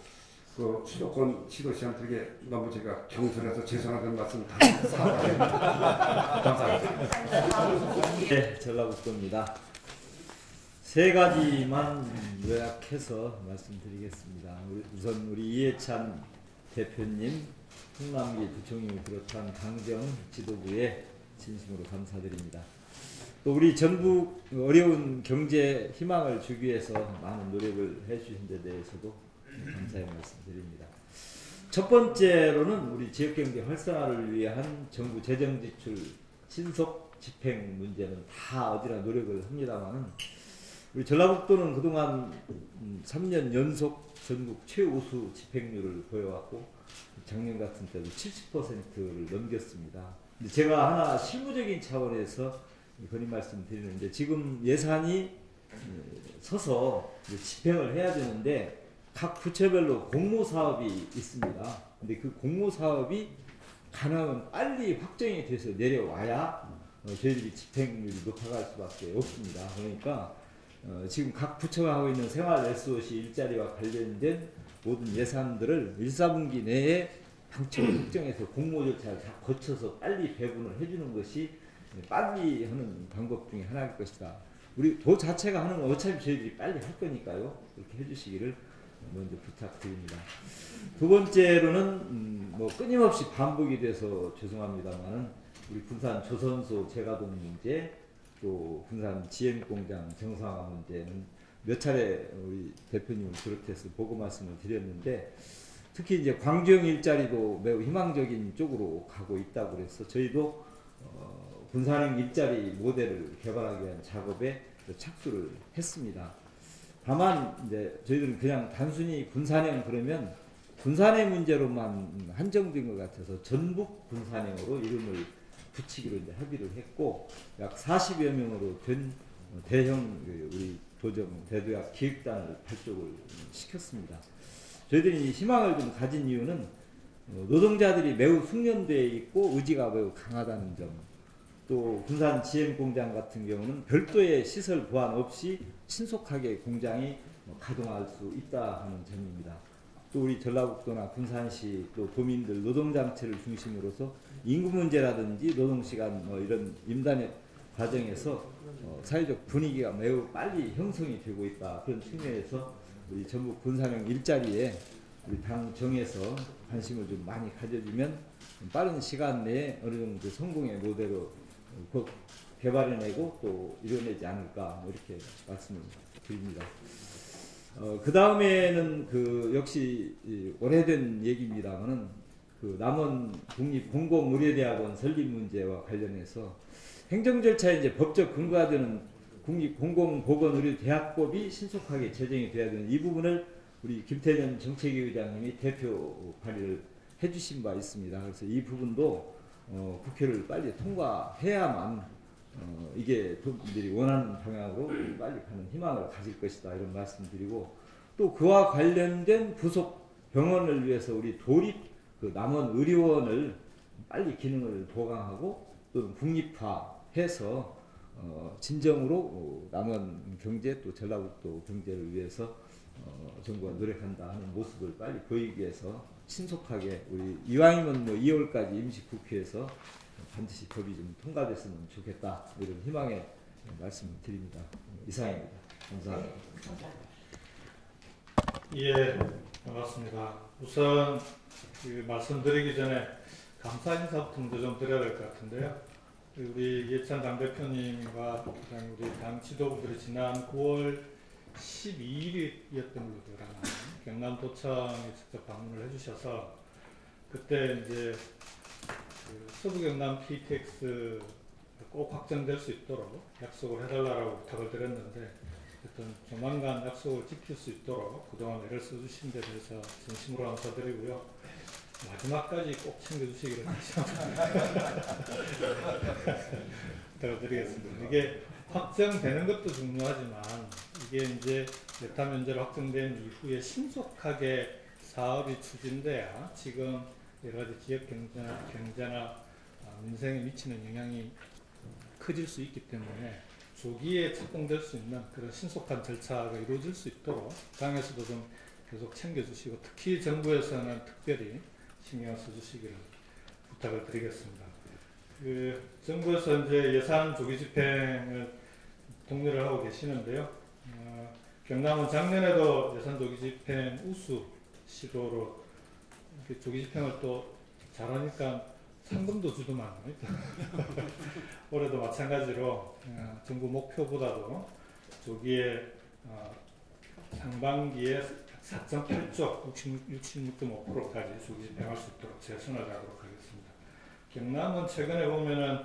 수도권 시도시장들에게 너무 제가 경솔해서 죄송하다는 말씀 다 사과드립니다. 감사합니다. 네, 전라북도입니다. 세 가지만 요약해서 말씀드리겠습니다. 우선 우리 이해찬 대표님, 홍남기 부총리를 비롯한 당정 지도부에 진심으로 감사드립니다. 또 우리 전북 어려운 경제 희망을 주기 위해서 많은 노력을 해주신 데 대해서도 감사의 말씀드립니다. 첫 번째로는 우리 지역경제 활성화를 위한 정부 재정지출 신속 집행 문제는 다 어디나 노력을 합니다만은 우리 전라북도는 그동안 3년 연속 전국 최우수 집행률을 보여왔고 작년 같은 때도 70%를 넘겼습니다. 근데 제가 하나 실무적인 차원에서 건의 말씀드리는데 지금 예산이 서서 집행을 해야 되는데 각 부처별로 공모사업이 있습니다. 근데 그 공모사업이 가능하면 빨리 확정이 돼서 내려와야 저희들이 집행률이 높아갈 수밖에 없습니다. 그러니까 지금 각 부처가 하고 있는 생활 SOC 일자리와 관련된 모든 예산들을 1, 4분기 내에 방침을 확정해서 공모 절차를 다 거쳐서 빨리 배분을 해주는 것이 빨리 하는 방법 중에 하나일 것이다. 우리 도 자체가 하는 건 어차피 저희들이 빨리 할 거니까요. 그렇게 해주시기를 먼저 부탁드립니다. 두 번째로는 뭐 끊임없이 반복이 돼서 죄송합니다만은 우리 군산 조선소 재가동 문제, 또 군산 GM공장 정상화 문제는 몇 차례 우리 대표님을 비롯해서 보고 말씀을 드렸는데 특히 이제 광주형 일자리도 매우 희망적인 쪽으로 가고 있다고 그래서 저희도 군산형 일자리 모델을 개발하기 위한 작업에 착수를 했습니다. 다만 이제 저희들은 그냥 단순히 군산형 그러면 군산의 문제로만 한정된 것 같아서 전북 군산형으로 이름을 붙이기로 이제 합의를 했고 약 40여 명으로 된 대형 우리 도정 대도약 기획단을 발족을 시켰습니다. 저희들이 희망을 좀 가진 이유는 노동자들이 매우 숙련되어 있고 의지가 매우 강하다는 점, 또 군산 GM공장 같은 경우는 별도의 시설 보완 없이 신속하게 공장이 가동할 수 있다 하는 점입니다. 또 우리 전라북도나 군산시 또 도민들 노동장치를 중심으로서 인구 문제라든지 노동시간 이런 임단의 과정에서 사회적 분위기가 매우 빨리 형성이 되고 있다. 그런 측면에서 우리 전북 군산형 일자리에 우리 당 정에서 관심을 좀 많이 가져주면 빠른 시간 내에 어느 정도 성공의 모델로 곧 개발해내고 또 이뤄내지 않을까 이렇게 말씀을 드립니다. 그 다음에는 역시 오래된 얘기입니다만은 남원 국립공공의료대학원 설립 문제와 관련해서 행정 절차에 이제 법적 근거가 되는 국립공공보건의료대학법이 신속하게 제정이 돼야 되는 이 부분을 우리 김태년 정책위 의장님이 대표 발의를 해주신 바 있습니다. 그래서 이 부분도 국회를 빨리 통과해야만 이게 도민들이 원하는 방향으로 빨리 가는 희망을 가질 것이다 이런 말씀드리고 또 그와 관련된 부속 병원을 위해서 우리 도립 남원 의료원을 빨리 기능을 보강하고 또 국립화해서 진정으로 남원 경제 또 전라북도 경제를 위해서 정부가 노력한다 하는 모습을 빨리 보이기 위해서 신속하게 우리 이왕이면 2월까지 임시국회에서 반드시 법이 좀 통과됐으면 좋겠다 이런 희망의 말씀을 드립니다. 이상입니다. 감사합니다. 예, 반갑습니다. 우선 말씀드리기 전에 감사 인사부터 먼저 좀 드려야 될 것 같은데요. 우리 이해찬 당대표님과 우리 당 지도부들이 지난 9월 12일이었던 걸로 기억하나요? 경남도청에 직접 방문을 해주셔서 그때 이제 그 서부 경남 KTX 꼭 확정될 수 있도록 약속을 해달라고 부탁을 드렸는데 어떤 조만간 약속을 지킬 수 있도록 그동안 애를 써주신 데 대해서 진심으로 감사드리고요. 마지막까지 꼭 챙겨주시기를 다시 부탁드리겠습니다. 이게 확정되는 것도 중요하지만 이게 이제 메타 면제로 확정된 이후에 신속하게 사업이 추진돼야 지금 여러 가지 지역 경제나 민생에 미치는 영향이 커질 수 있기 때문에 조기에 착공될 수 있는 그런 신속한 절차가 이루어질 수 있도록 당에서도 좀 계속 챙겨주시고 특히 정부에서는 특별히 신경 써주시기를 부탁을 드리겠습니다. 그 정부에서 이제 예산 조기 집행을 독려를 하고 계시는데요. 경남은 작년에도 예산 조기 집행 우수 시도로 조기 집행을 또 잘하니까 상금도 주더만 올해도 마찬가지로 정부 목표보다도 조기에 상반기에 4.8조 66.5%까지 조기 집행할 수 있도록 최선을 다하도록 하겠습니다. 경남은 최근에 보면은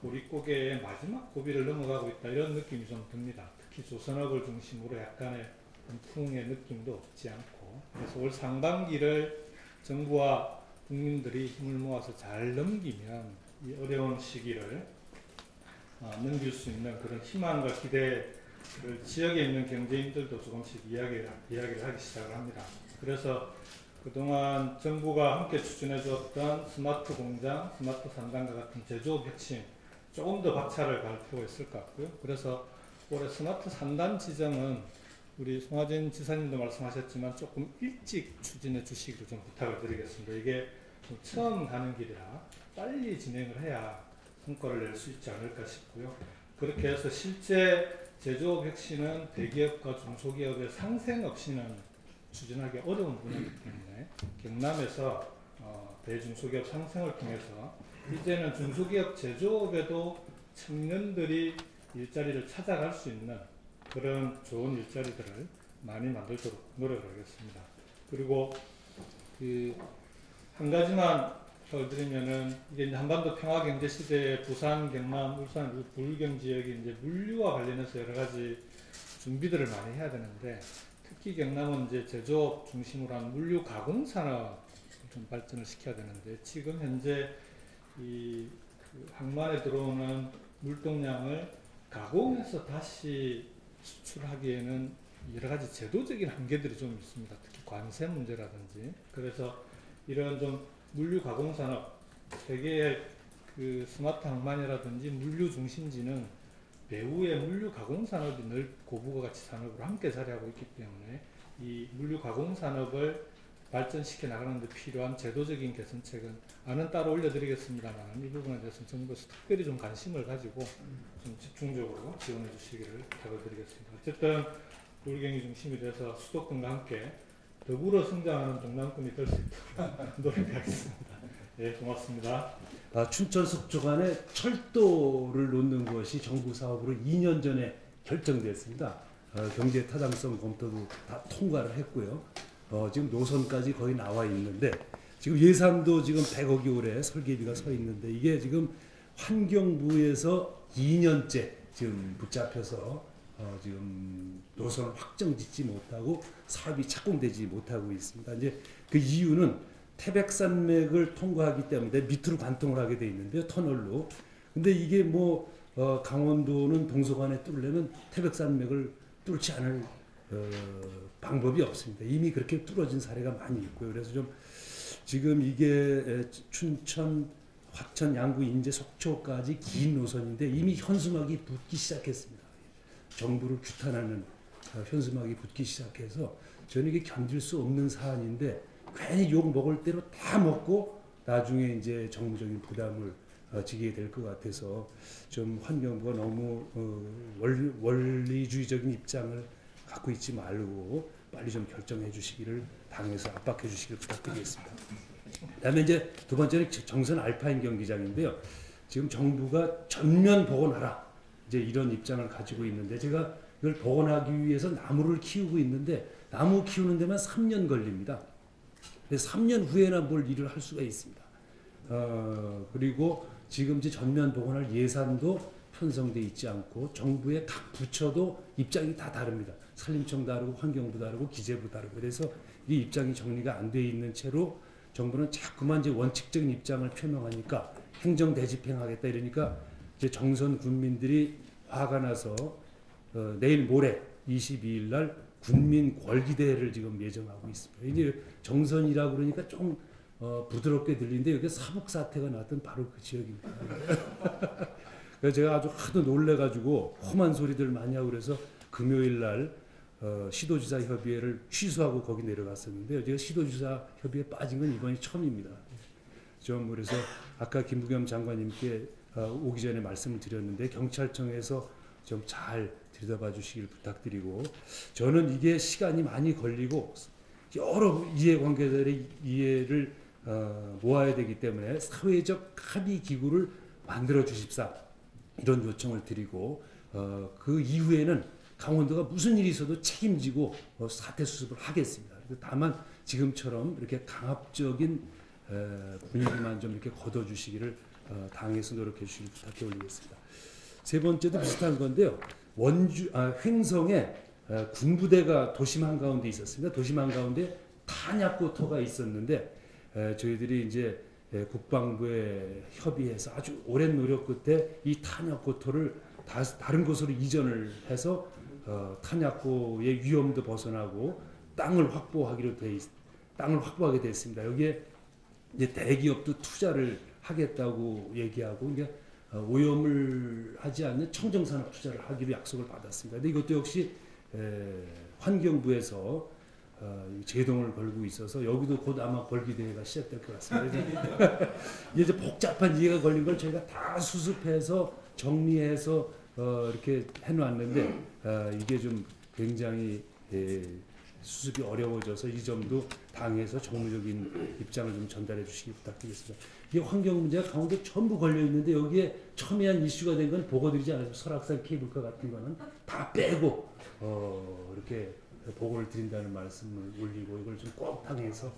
보릿고개의 마지막 고비를 넘어가고 있다 이런 느낌이 좀 듭니다. 특히 조선업을 중심으로 약간의 풍의 느낌도 없지 않고 그래서 올 상반기를 정부와 국민들이 힘을 모아서 잘 넘기면 이 어려운 시기를 넘길 수 있는 그런 희망과 기대를 지역에 있는 경제인들도 조금씩 이야기를 하기 시작을 합니다. 그래서 그동안 정부가 함께 추진해 주었던 스마트 공장, 스마트 산단과 같은 제조업 혁신 조금 더 박차를 갈 필요가 있을 것 같고요. 그래서 올해 스마트 산단 지정은 우리 송하진 지사님도 말씀하셨지만 조금 일찍 추진해 주시기를 좀 부탁을 드리겠습니다. 이게 좀 처음 가는 길이라 빨리 진행을 해야 성과를 낼 수 있지 않을까 싶고요. 그렇게 해서 실제 제조업 혁신은 대기업과 중소기업의 상생 없이는 추진하기 어려운 분야이기 때문에 경남에서 대중소기업 상생을 통해서 이제는 중소기업 제조업에도 청년들이 일자리를 찾아갈 수 있는 그런 좋은 일자리들을 많이 만들도록 노력을 하겠습니다. 그리고 한 가지만 드리면은 이게 이제 한반도 평화경제 시대에 부산, 경남, 울산, 불경 지역이 이제 물류와 관련해서 여러 가지 준비들을 많이 해야 되는데 특히 경남은 이제 제조업 중심으로 한 물류 가공 산업 좀 발전을 시켜야 되는데 지금 현재 이 항만에 들어오는 물동량을 가공해서 다시 수출하기에는 여러 가지 제도적인 한계들이 좀 있습니다. 특히 관세 문제라든지. 그래서 이런 좀 물류 가공 산업, 세계의 그 스마트 항만이라든지 물류 중심지는 배후의 물류 가공 산업이 늘 고부가 가치 산업으로 함께 자리하고 있기 때문에 이 물류 가공 산업을 발전시켜 나가는 데 필요한 제도적인 개선책은 안은 따로 올려드리겠습니다만 이 부분에 대해서는 정부에서 특별히 좀 관심을 가지고 좀 집중적으로 지원해 주시기를 부탁드리겠습니다. 어쨌든 불경이 중심이 돼서 수도권과 함께 더불어 성장하는 동남권이 될 수 있도록 노력하겠습니다. 네, 고맙습니다. 춘천 석조 간에 철도를 놓는 것이 정부 사업으로 2년 전에 결정됐습니다. 경제 타당성 검토도 다 통과를 했고요. 지금 노선까지 거의 나와 있는데 지금 예산도 지금 100억이 올해 설계비가 서 있는데 이게 지금 환경부에서 2년째 지금 붙잡혀서 지금 노선을 확정짓지 못하고 사업이 착공되지 못하고 있습니다. 이제 그 이유는 태백산맥을 통과하기 때문에 밑으로 관통을 하게 돼 있는데요, 터널로. 근데 이게 뭐 강원도는 동서간에 뚫으려면 태백산맥을 뚫지 않을 방법이 없습니다. 이미 그렇게 뚫어진 사례가 많이 있고요. 그래서 좀 지금 이게 춘천, 화천, 양구, 인제, 속초까지 긴 노선인데 이미 현수막이 붙기 시작했습니다. 정부를 규탄하는 현수막이 붙기 시작해서 저는 이게 견딜 수 없는 사안인데 괜히 욕 먹을 대로 다 먹고 나중에 이제 정부적인 부담을 지게 될 것 같아서 좀 환경부가 너무 원리주의적인 입장을 갖고 있지 말고 빨리 좀 결정해 주시기를 당에서 압박해 주시기를 부탁드리겠습니다. 그다음에 이제 두 번째는 정선 알파인 경기장인데요. 지금 정부가 전면 복원하라 이제 이런 입장을 가지고 있는데 제가 이걸 복원하기 위해서 나무를 키우고 있는데 나무 키우는 데만 3년 걸립니다. 그래서 3년 후에나 뭘 일을 할 수가 있습니다. 그리고 지금 이제 전면 복원할 예산도 편성돼 있지 않고 정부의 각 부처도 입장이 다 다릅니다. 산림청 다르고 환경부 다르고 기재부 다르고 그래서 이 입장이 정리가 안 돼 있는 채로 정부는 자꾸만 이제 원칙적인 입장을 표명하니까 행정 대집행하겠다 이러니까 이제 정선 군민들이 화가 나서 내일 모레 22일 날 군민 걸기대회를 지금 예정하고 있습니다. 이제 정선이라고 그러니까 좀 부드럽게 들리는데 여기 사북 사태가 났던 바로 그 지역입니다. 그래서 제가 아주 하도 놀래가지고 험한 소리들 많이 하고 그래서 금요일 날 시도지사 협의회를 취소하고 거기 내려갔었는데요. 제가 시도지사 협의회에 빠진 건 이번이 처음입니다. 좀 그래서 아까 김부겸 장관님께 오기 전에 말씀을 드렸는데 경찰청에서 좀 잘 들여다봐 주시길 부탁드리고 저는 이게 시간이 많이 걸리고 여러 이해관계자들의 이해를 모아야 되기 때문에 사회적 합의 기구를 만들어 주십사 이런 요청을 드리고 그 이후에는 강원도가 무슨 일이 있어도 책임지고 사태 수습을 하겠습니다. 다만 지금처럼 이렇게 강압적인 분위기만 좀 이렇게 걷어주시기를 당에서 노력해 주시길 부탁해 올리겠습니다. 세 번째도 비슷한 건데요. 횡성에 군부대가 도심 한가운데 있었습니다. 도심 한가운데 탄약고토가 있었는데 저희들이 이제 국방부에 협의해서 아주 오랜 노력 끝에 이 탄약고토를 다른 곳으로 이전을 해서 탄약고의 위험도 벗어나고 땅을 확보하게 됐습니다. 여기에 이제 대기업도 투자를 하겠다고 얘기하고 이게 오염을 하지 않는 청정산업 투자를 하기로 약속을 받았습니다. 근데 이것도 역시 환경부에서 제동을 걸고 있어서 여기도 곧 아마 걸기대회가 시작될 것 같습니다. 이제 복잡한 이해가 걸린 걸 저희가 다 수습해서 정리해서 이렇게 해놨는데 이게 좀 굉장히 수습이 어려워져서 이 점도 당에서 정무적인 입장을 좀 전달해 주시기 부탁드리겠습니다. 이 환경 문제가 강원도에 전부 걸려 있는데 여기에 첨예한 이슈가 된 건 보고드리지 않아서 설악산 케이블카 같은 거는 다 빼고 이렇게 보고를 드린다는 말씀을 올리고 이걸 좀 꼭 당해서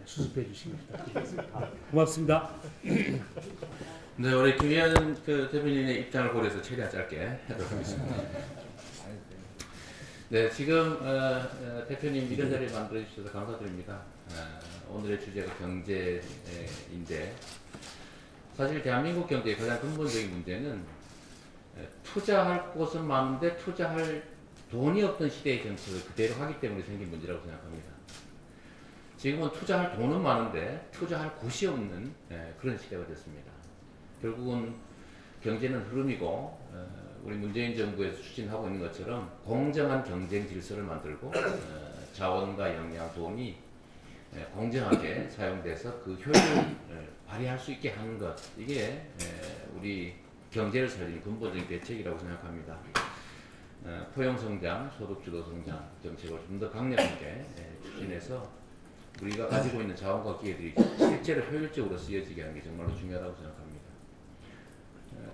수습해 주시기 부탁드리겠습니다. 고맙습니다. 네, 우리 김희연 대변인의 입장을 고려해서 최대한 짧게 하도록 하겠습니다. 네, 지금 대표님 이런 자리를 만들어 주셔서 감사드립니다. 오늘의 주제가 경제인데 사실 대한민국 경제의 가장 근본적인 문제는 투자할 곳은 많은데 투자할 돈이 없던 시대의 정책을 그대로 하기 때문에 생긴 문제라고 생각합니다. 지금은 투자할 돈은 많은데 투자할 곳이 없는 그런 시대가 됐습니다. 결국은 경제는 흐름이고 우리 문재인 정부에서 추진하고 있는 것처럼 공정한 경쟁 질서를 만들고 자원과 역량, 돈이 공정하게 사용돼서 그 효율을 발휘할 수 있게 하는 것, 이게 우리 경제를 살리는 근본적인 대책이라고 생각합니다. 포용성장, 소득주도 성장 정책을 좀 더 강력하게 추진해서 우리가 가지고 있는 자원과 기회들이 실제로 효율적으로 쓰여지게 하는 게 정말로 중요하다고 생각합니다.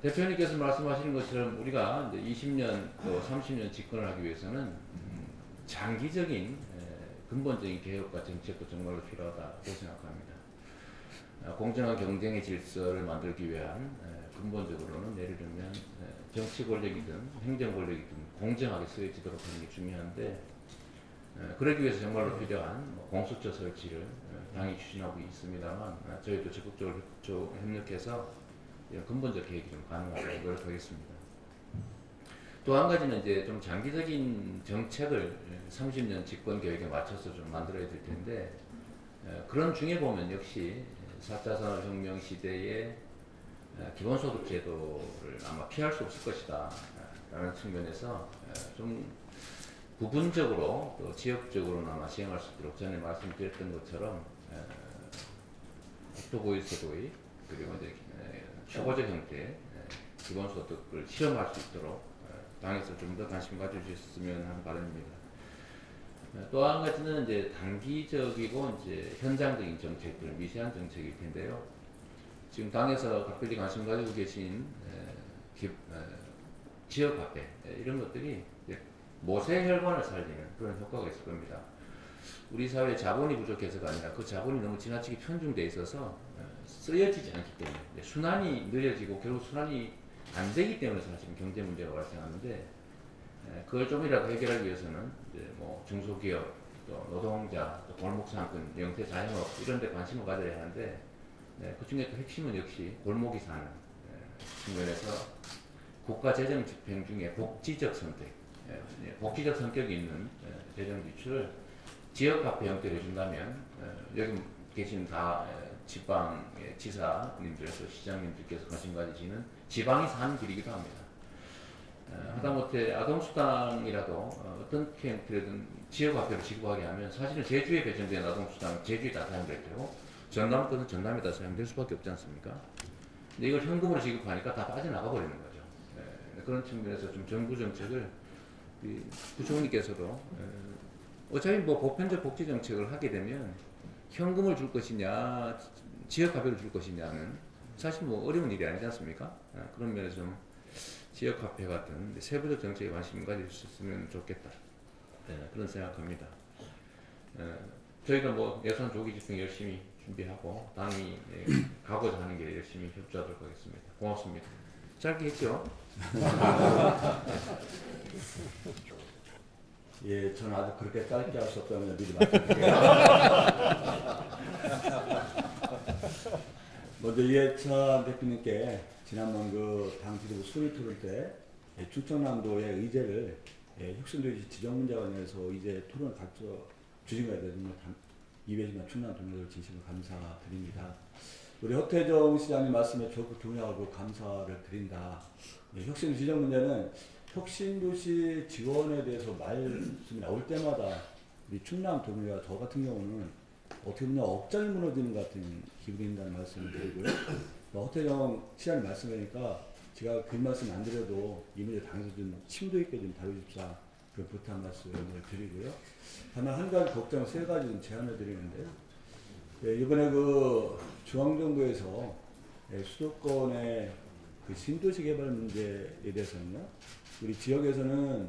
대표님께서 말씀하시는 것처럼 우리가 이제 20년 또 30년 집권을 하기 위해서는 장기적인 근본적인 개혁과 정책도 정말로 필요하다고 생각합니다. 공정한 경쟁의 질서를 만들기 위한 근본적으로는 예를 들면 정치 권력이든 행정 권력이든 공정하게 쓰여지도록 하는 게 중요한데 그러기 위해서 정말로 필요한 공수처 설치를 당이 추진하고 있습니다만 저희도 적극적으로 협력해서 이런 근본적 개혁이 좀 가능하도록 노력하겠습니다. 또 한 가지는 이제 좀 장기적인 정책을 30년 집권 계획에 맞춰서 좀 만들어야 될 텐데 그런 중에 보면 역시 4차 산업혁명 시대의 기본소득 제도를 아마 피할 수 없을 것이다 라는 측면에서 좀 부분적으로 또 지역적으로나마 시행할 수 있도록 전에 말씀드렸던 것처럼 국토보유세도의 그리고 이제 초보적 형태의 기본소득을 실험할 수 있도록 당에서 좀 더 관심 가져주셨으면 하는 바람입니다. 또 한 가지는 이제 단기적이고 이제 현장적인 정책들, 미세한 정책일 텐데요. 지금 당에서 각별히 관심 가지고 계신 지역화폐 이런 것들이 이제 모세 혈관을 살리는 그런 효과가 있을 겁니다. 우리 사회 자본이 부족해서가 아니라 그 자본이 너무 지나치게 편중돼 있어서 쓰여지지 않기 때문에 순환이 느려지고 결국 순환이 안 되기 때문에 사실 경제 문제가 발생하는데 그걸 좀이라도 해결하기 위해서는 이제 뭐 중소기업, 또 노동자, 또 골목상권, 영세 자영업 이런 데 관심을 가져야 하는데 그 중에 또 핵심은 역시 골목이 사는 측면에서 국가 재정 집행 중에 복지적 선택, 복지적 성격이 있는 재정 지출을 지역화폐 형태로 해준다면 여기 계신 다 지방의 지사님들, 또 시장님들께서 관심 가지시는 지방이 사는 길이기도 합니다. 하다못해 아동수당이라도 어떻게 형태든 지역화폐로 지급하게 하면 사실은 제주에 배정된 아동수당 제주에 다 사용될 테고 전남 것은 전남에 다 사용될 수밖에 없지 않습니까? 근데 이걸 현금으로 지급하니까 다 빠져나가 버리는 거죠. 그런 측면에서 좀 정부 정책을 부총리께서도 어차피 뭐 보편적 복지 정책을 하게 되면 현금을 줄 것이냐 지역화폐를 줄 것이냐는 사실 뭐 어려운 일이 아니지 않습니까? 그런 면에서 좀 지역화폐 같은 세부적 정책에 관심 가질 수 있으면 좋겠다. 그런 생각합니다. 저희가 뭐 예산 조기 집행 열심히 준비하고 당이 가고자 하는 게 열심히 협조하도록 하겠습니다. 고맙습니다. 짧게 했죠? 예, 저는 아주 그렇게 짧게 할 수 없다면 미리 말씀드릴게요. 먼저 이해찬 대표님께 지난번 그 당 지도부 순위 토론 때 충청남도의 의제를 혁신도시 지정 문제와 관련해서 의제 토론을 주신 거에 대해서 이회진과 충남 동료들 진심으로 감사드립니다. 우리 허태정 시장님 말씀에 적극 동의하고 감사를 드린다. 혁신도시 지정 문제는 혁신도시 지원에 대해서 말씀이 나올 때마다 우리 충남 동료와 저 같은 경우는 어떻게 보면 억장이 무너지는 것 같은 기분이 든다는 말씀을 드리고요. 허태정 시장님 말씀하니까 제가 그 말씀 안 드려도 이 문제 당에서 좀 심도 있게 좀 다루십사 그 부탁 말씀을 드리고요. 다만 한 가지 걱정 세 가지 좀 제안을 드리는데요. 이번에 그 중앙정부에서 수도권의 그 신도시 개발 문제에 대해서는요, 우리 지역에서는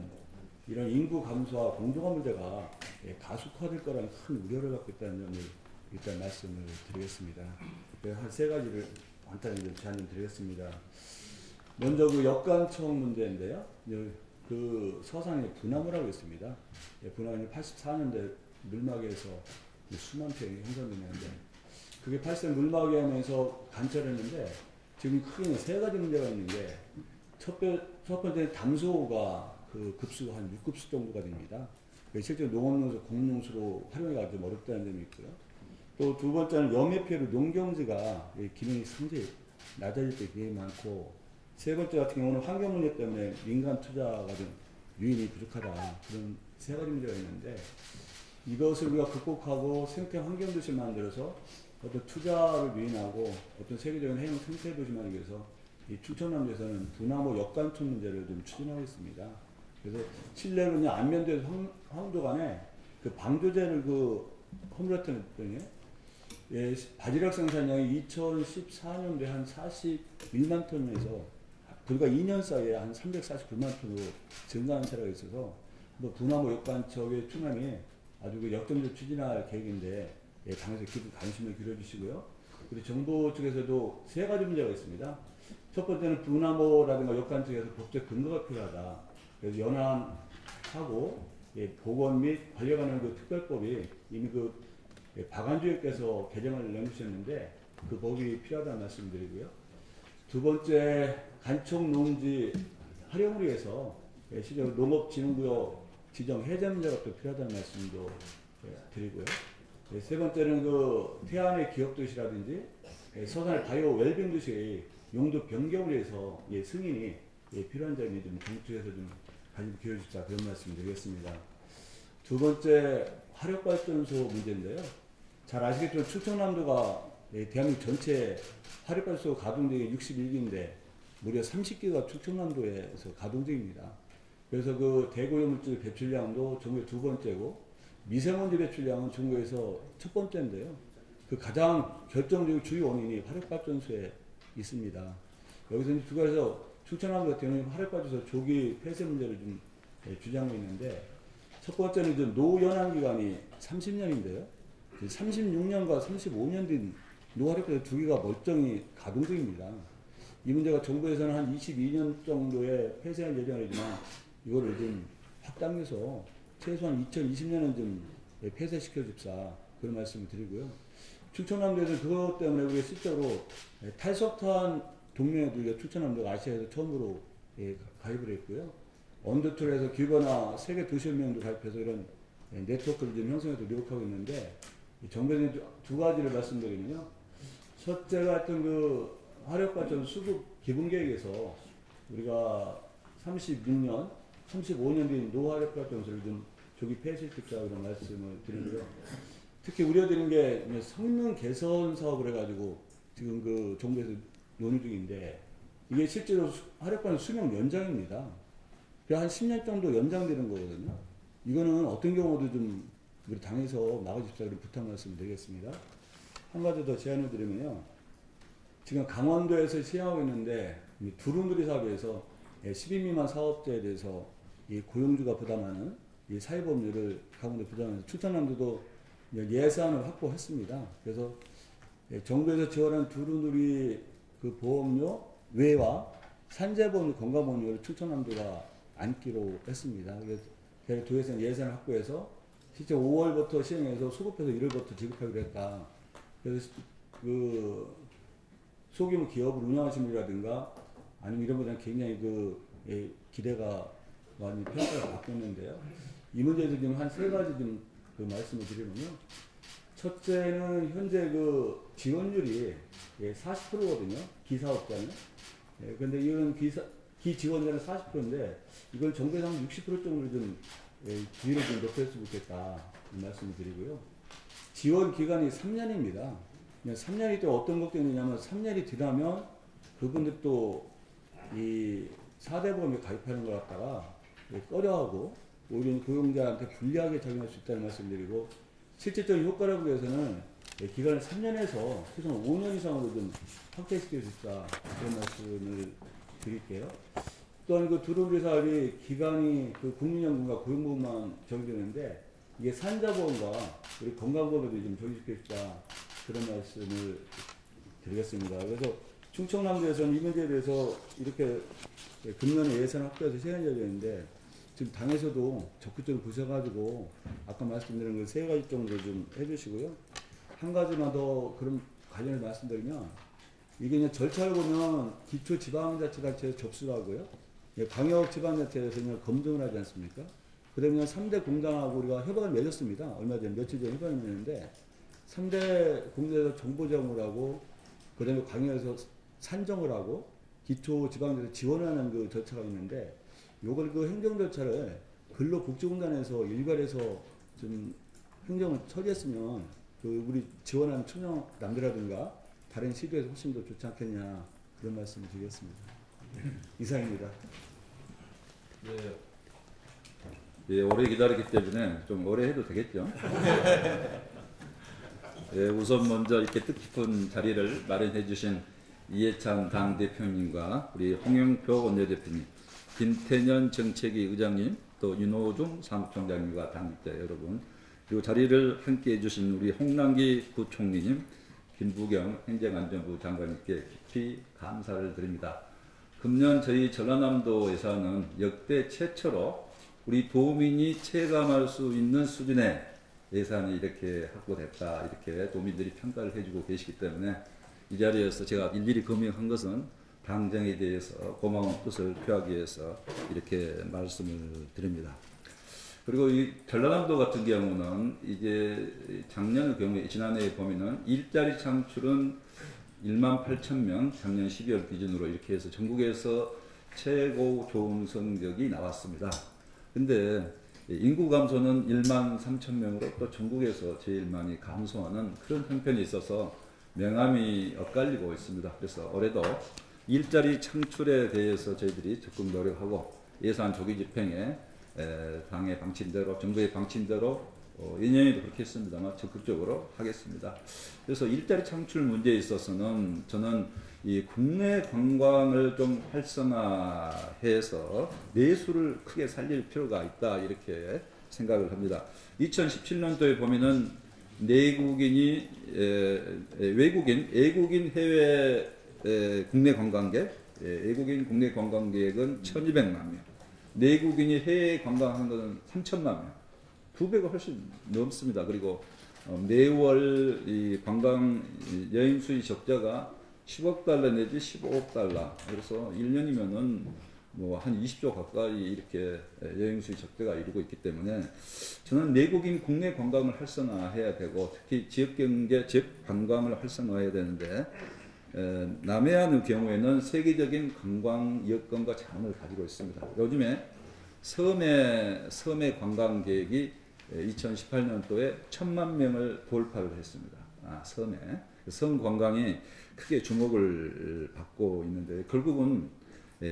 이런 인구 감소와 공정화 문제가 가속화될 거라는 큰 우려를 갖고 있다는 점을 일단 말씀을 드리겠습니다. 한 세 가지를 간단히 좀 제안 좀 드리겠습니다. 먼저 그 역관청 문제인데요. 그 서산에 분화무라고 있습니다. 분화는 84년대 물막에서 수만 평이 형성되는데 그게 84년 물막이 하면서 관철했는데 지금 크게 세 가지 문제가 있는 게 첫 번째는 담수호가 그 급수가 한 6급수 정도가 됩니다. 실제로 농업용수, 공농수로 활용하기가 좀 어렵다는 점이 있고요. 또 두 번째는 염해 피해로 농경지가 기능이 상당히 낮아질 때 되게 많고, 세 번째 같은 경우는 환경 문제 때문에 민간 투자가 좀 유인이 부족하다. 그런 세 가지 문제가 있는데 이것을 우리가 극복하고 생태 환경 도시 만들어서 어떤 투자를 유인하고 어떤 세계적인 해양 생태 도시 만들기 위해서 이 충청남도에서는 분화모 역관청 문제를 좀 추진하고 있습니다. 그래서 실내로 그냥 안면도에서 황도간에 그 방조제를 그 허물었더니 바지락 생산량이 2014년도에 한 41만 톤에서 불과 2년 사이에 한 349만 톤으로 증가한 사례가 있어서 뭐 분화모 역관청의 충남이 아주 그 역점적 추진할 계획인데 당에서 깊은 관심을 기울여주시고요. 그리고 정부 쪽에서도 세 가지 문제가 있습니다. 첫 번째는 분화모라든가 역관청에서 법적 근거가 필요하다. 그래서 연안하고 보건 및 관리에 관한 그 특별법이 이미 그 박안주님께서 개정을 내놓으셨는데 그 법이 필요하다는 말씀드리고요. 두 번째, 간척 농지 활용을 위해서 실제로 농업진흥구역 지정 해제 문제가 또 필요하다는 말씀도 드리고요. 세 번째는 그 태안의 기업도시라든지 서산의 바이오 웰빙 도시의 용도 변경을 위해서 승인이 필요한 점이 좀 정책에서 좀 관심 기울여주십사 그런 말씀 드리겠습니다. 두 번째, 화력발전소 문제인데요. 잘 아시겠지만 충청남도가 대한민국 전체 화력발전소 가동 중에 61기인데 무려 30기가 충청남도에서 가동 중입니다. 그래서 그 대고유 물질 배출량도 전국에 두 번째고 미세먼지 배출량은 중국에서 첫 번째인데요. 그 가장 결정적인 주요 원인이 화력발전소에 있습니다. 여기서 이제 두 가지에서 충청남도 같은 경우는 화력발전소 조기 폐쇄 문제를 좀 주장하고 있는데, 첫 번째는 좀 노연한 기간이 30년인데요. 36년과 35년 된 노화력발전소 두 개가 멀쩡히 가동 중입니다. 이 문제가 정부에서는 한 22년 정도에 폐쇄할 예정이지만 이거를 좀 확당해서 최소한 2020년은 좀 폐쇄시켜 줍사, 그런 말씀을 드리고요. 충청남도에서 그것 때문에 우리가 실제로 탈석탄 동맹에도 우리가 충청남도가 아시아에서 처음으로 가입을 했고요. 언더툴에서 기거나 세계 도시연맹도 가입해서 이런 네트워크를 좀 형성해서 노력하고 있는데, 정부에서는 두 가지를 말씀드리면요. 첫째가 하여튼 그 화력발전 수급 기본계획에서 우리가 36년, 35년 뒤인 노화력발전소를 좀 조기 폐쇄시키자, 그런 말씀을 드리고요. 특히 우려되는 게 성능 개선 사업을 해가지고 지금 그 정부에서 논의 중인데, 이게 실제로 화력발전 수명 연장입니다. 한 10년 정도 연장되는 거거든요. 이거는 어떤 경우도 좀 우리 당에서 막아주십사, 그런 부탁 말씀 드리겠습니다. 한 가지 더 제안을 드리면요. 지금 강원도에서 시행하고 있는데 두루누리 사업에서 10인 미만 사업자에 대해서 이 고용주가 부담하는 이 사회보험료를 강원도 부담하면서 충청남도도 예산을 확보했습니다. 그래서 정부에서 지원한 두루누리 그 보험료 외와 산재보험료, 건강보험료를 충청남도가 안기로 했습니다. 그래서 도에서는 예산을 확보해서 실제 5월부터 시행해서 소급해서 1월부터 지급하기로 했다. 그래서 그 소규모 기업을 운영하시는 분이라든가 아니면 이런 분들은 굉장히 그 기대가 많이 평가를 받고 있는데요. 이 문제에서 지금 한 세 가지 좀 그 말씀을 드리면요. 첫째는 현재 그 지원율이 40%거든요. 기사업자는. 그런데 이건 기지원자는 40%인데 이걸 정부에서 한 60% 정도로 좀 비율을 좀 높였으면 좋겠다, 이 말씀을 드리고요. 지원 기간이 3년입니다. 3년이 때 어떤 걱정이 있냐면 3년이 지나면 그분들도 이 4대 보험에 가입하는 걸 갖다가 꺼려하고 오히려 고용자한테 불리하게 작용할 수 있다는 말씀드리고, 실질적인 효과를 보기 위해서는 기간을 3년에서 최소한 5년 이상으로 좀 확대시켜 주십사, 그런 말씀을 드릴게요. 또한 그 두루누리 사업이 기간이 그 국민연금과 고용보험만 적용되는데 이게 산자보험과 우리 건강보험에도 좀 적용시켜 주십사, 그런 말씀을 드리겠습니다. 그래서 충청남도에서는 이 문제에 대해서 이렇게 금년에 예산 확보해서 시행할 예정인데, 지금 당에서도 적극적으로 보셔가지고 아까 말씀드린 그 세 가지 정도 좀 해주시고요. 한 가지만 더 그런 관련해서 말씀드리면, 이게 그냥 절차를 보면 기초지방자치단체에서 접수를 하고요. 광역지방자치에서 검증을 하지 않습니까? 그러면 3대 공단하고 우리가 협약을 맺었습니다. 얼마 전에, 며칠 전에 협약을 맺었는데 3대 공단에서 정보 제공을 하고, 그 다음에 광역에서 산정을 하고, 기초지방자치 지원하는 그 절차가 있는데, 요걸 그 행정 절차를 근로복지공단에서 일괄해서 좀 행정을 처리했으면 그 우리 지원하는 청년남들이라든가 다른 시도에서 훨씬 더 좋지 않겠냐, 그런 말씀을 드리겠습니다. 이상입니다. 예, 오래 기다리기 때문에 좀 오래 해도 되겠죠. 예, 우선 먼저 이렇게 뜻깊은 자리를 마련해 주신 이해찬 당대표님과 우리 홍영표 원내대표님, 김태년 정책위 의장님, 또 윤호중 사무총장님과 당직자 여러분, 그리고 자리를 함께 해주신 우리 홍남기 부총리님, 김부경 행정안전부 장관님께 깊이 감사를 드립니다. 금년 저희 전라남도에서는 역대 최초로 우리 도민이 체감할 수 있는 수준의 예산이 이렇게 확보됐다, 이렇게 도민들이 평가를 해주고 계시기 때문에 이 자리에서 제가 일일이 검증한 것은 당정에 대해서 고마운 뜻을 표하기 위해서 이렇게 말씀을 드립니다. 그리고 이 전라남도 같은 경우는 이제 작년 경우에, 지난해에 보면은 일자리 창출은 18,000명, 작년 12월 기준으로 이렇게 해서 전국에서 최고 좋은 성적이 나왔습니다. 근데 인구 감소는 13,000명으로 또 전국에서 제일 많이 감소하는 그런 형편이 있어서 명암이 엇갈리고 있습니다. 그래서 올해도 일자리 창출에 대해서 저희들이 적극 노력하고 예산 조기 집행에 당의 방침대로, 정부의 방침대로 예년에도 그렇게 했습니다만 적극적으로 하겠습니다. 그래서 일자리 창출 문제에 있어서는 저는 이 국내 관광을 좀 활성화해서 내수를 크게 살릴 필요가 있다 이렇게 생각을 합니다. 2017년도에 보면은 내국인이 외국인 해외 국내 관광객, 외국인 국내 관광객은 1,200만 명, 내국인이 해외 관광한 것은 3천만 명, 2배가 훨씬 넘습니다. 그리고 매월 이 관광 여행 수입 적자가 10억 달러 내지 15억 달러, 그래서 1년이면은 뭐 한 20조 가까이 이렇게 여행 수입 적자가 이루고 있기 때문에 저는 내국인 국내 관광을 활성화해야 되고 특히 지역 경제, 지역 관광을 활성화해야 되는데 남해안의 경우에는 세계적인 관광 여건과 자원을 가지고 있습니다. 요즘에 섬의 관광객이 2018년도에 1,000만 명을 돌파를 했습니다. 섬에. 섬 관광이 크게 주목을 받고 있는데 결국은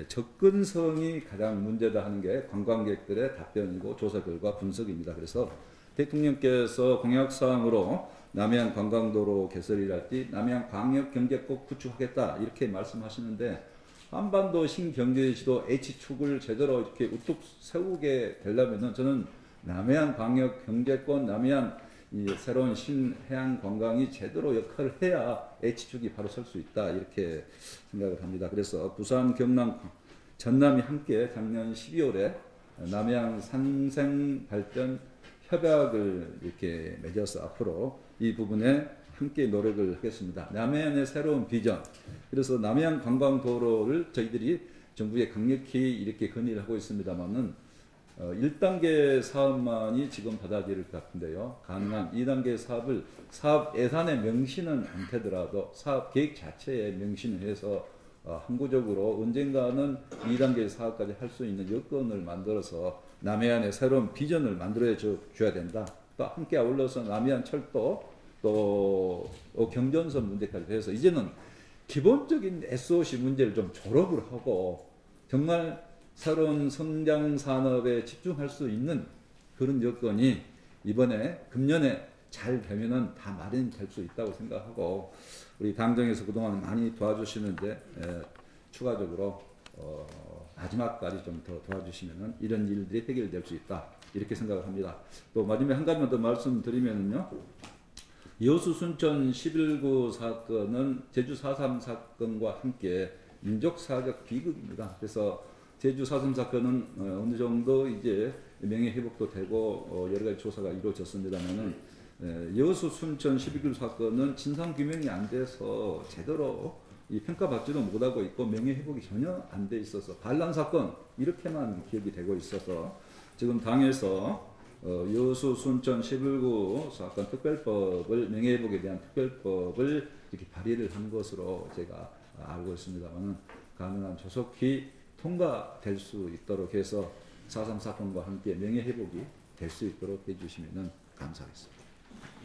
접근성이 가장 문제다 하는 게 관광객들의 답변이고 조사 결과 분석입니다. 그래서 대통령께서 공약사항으로 남해안 관광도로 개설이랄지 남해안 광역경제국 구축하겠다 이렇게 말씀하시는데 한반도 신경제지도 H축을 제대로 이렇게 우뚝 세우게 되려면은 저는 남해안 광역경제권, 남해안 이 새로운 신해안 관광이 제대로 역할을 해야 H축이 바로 설 수 있다 이렇게 생각을 합니다. 그래서 부산, 경남, 전남이 함께 작년 12월에 남해안 상생발전 협약을 이렇게 맺어서 앞으로 이 부분에 함께 노력을 하겠습니다. 남해안의 새로운 비전, 그래서 남해안 관광도로를 저희들이 정부에 강력히 이렇게 건의를 하고 있습니다만은 1단계 사업만이 지금 받아들일 것 같은데요. 가능한 2단계 사업을 사업 예산에 명시는 않더라도 사업 계획 자체에 명시를 해서 항구적으로 언젠가는 2단계 사업까지 할 수 있는 여건을 만들어서 남해안의 새로운 비전을 만들어 줘야 된다. 또 함께 아울러서 남해안 철도 또 경전선 문제까지 해서 이제는 기본적인 SOC 문제를 좀 졸업을 하고 정말 새로운 성장 산업에 집중할 수 있는 그런 여건이 이번에 금년에 잘 되면은 다 마련될 수 있다고 생각하고 우리 당정에서 그동안 많이 도와주시는데 추가적으로 마지막까지 좀 더 도와주시면은 이런 일들이 해결될 수 있다 이렇게 생각을 합니다. 또 마지막에 한 가지만 더 말씀드리면요. 여수 순천 11구 사건은 제주 4.3 사건과 함께 민족사적 비극입니다. 그래서 제주 4.3 사건은 어느 정도 이제 명예회복도 되고 여러 가지 조사가 이루어졌습니다만은 여수 순천 12구 사건은 진상규명이 안 돼서 제대로 이 평가받지도 못하고 있고 명예회복이 전혀 안 돼 있어서 반란 사건 이렇게만 기억이 되고 있어서 지금 당에서 여수 순천 11구 사건 특별법을 명예회복에 대한 특별법을 이렇게 발의를 한 것으로 제가 알고 있습니다만은 가능한 조속히 통과될 수 있도록 해서 4.3 사건과 함께 명예회복이 될 수 있도록 해주시면 감사하겠습니다.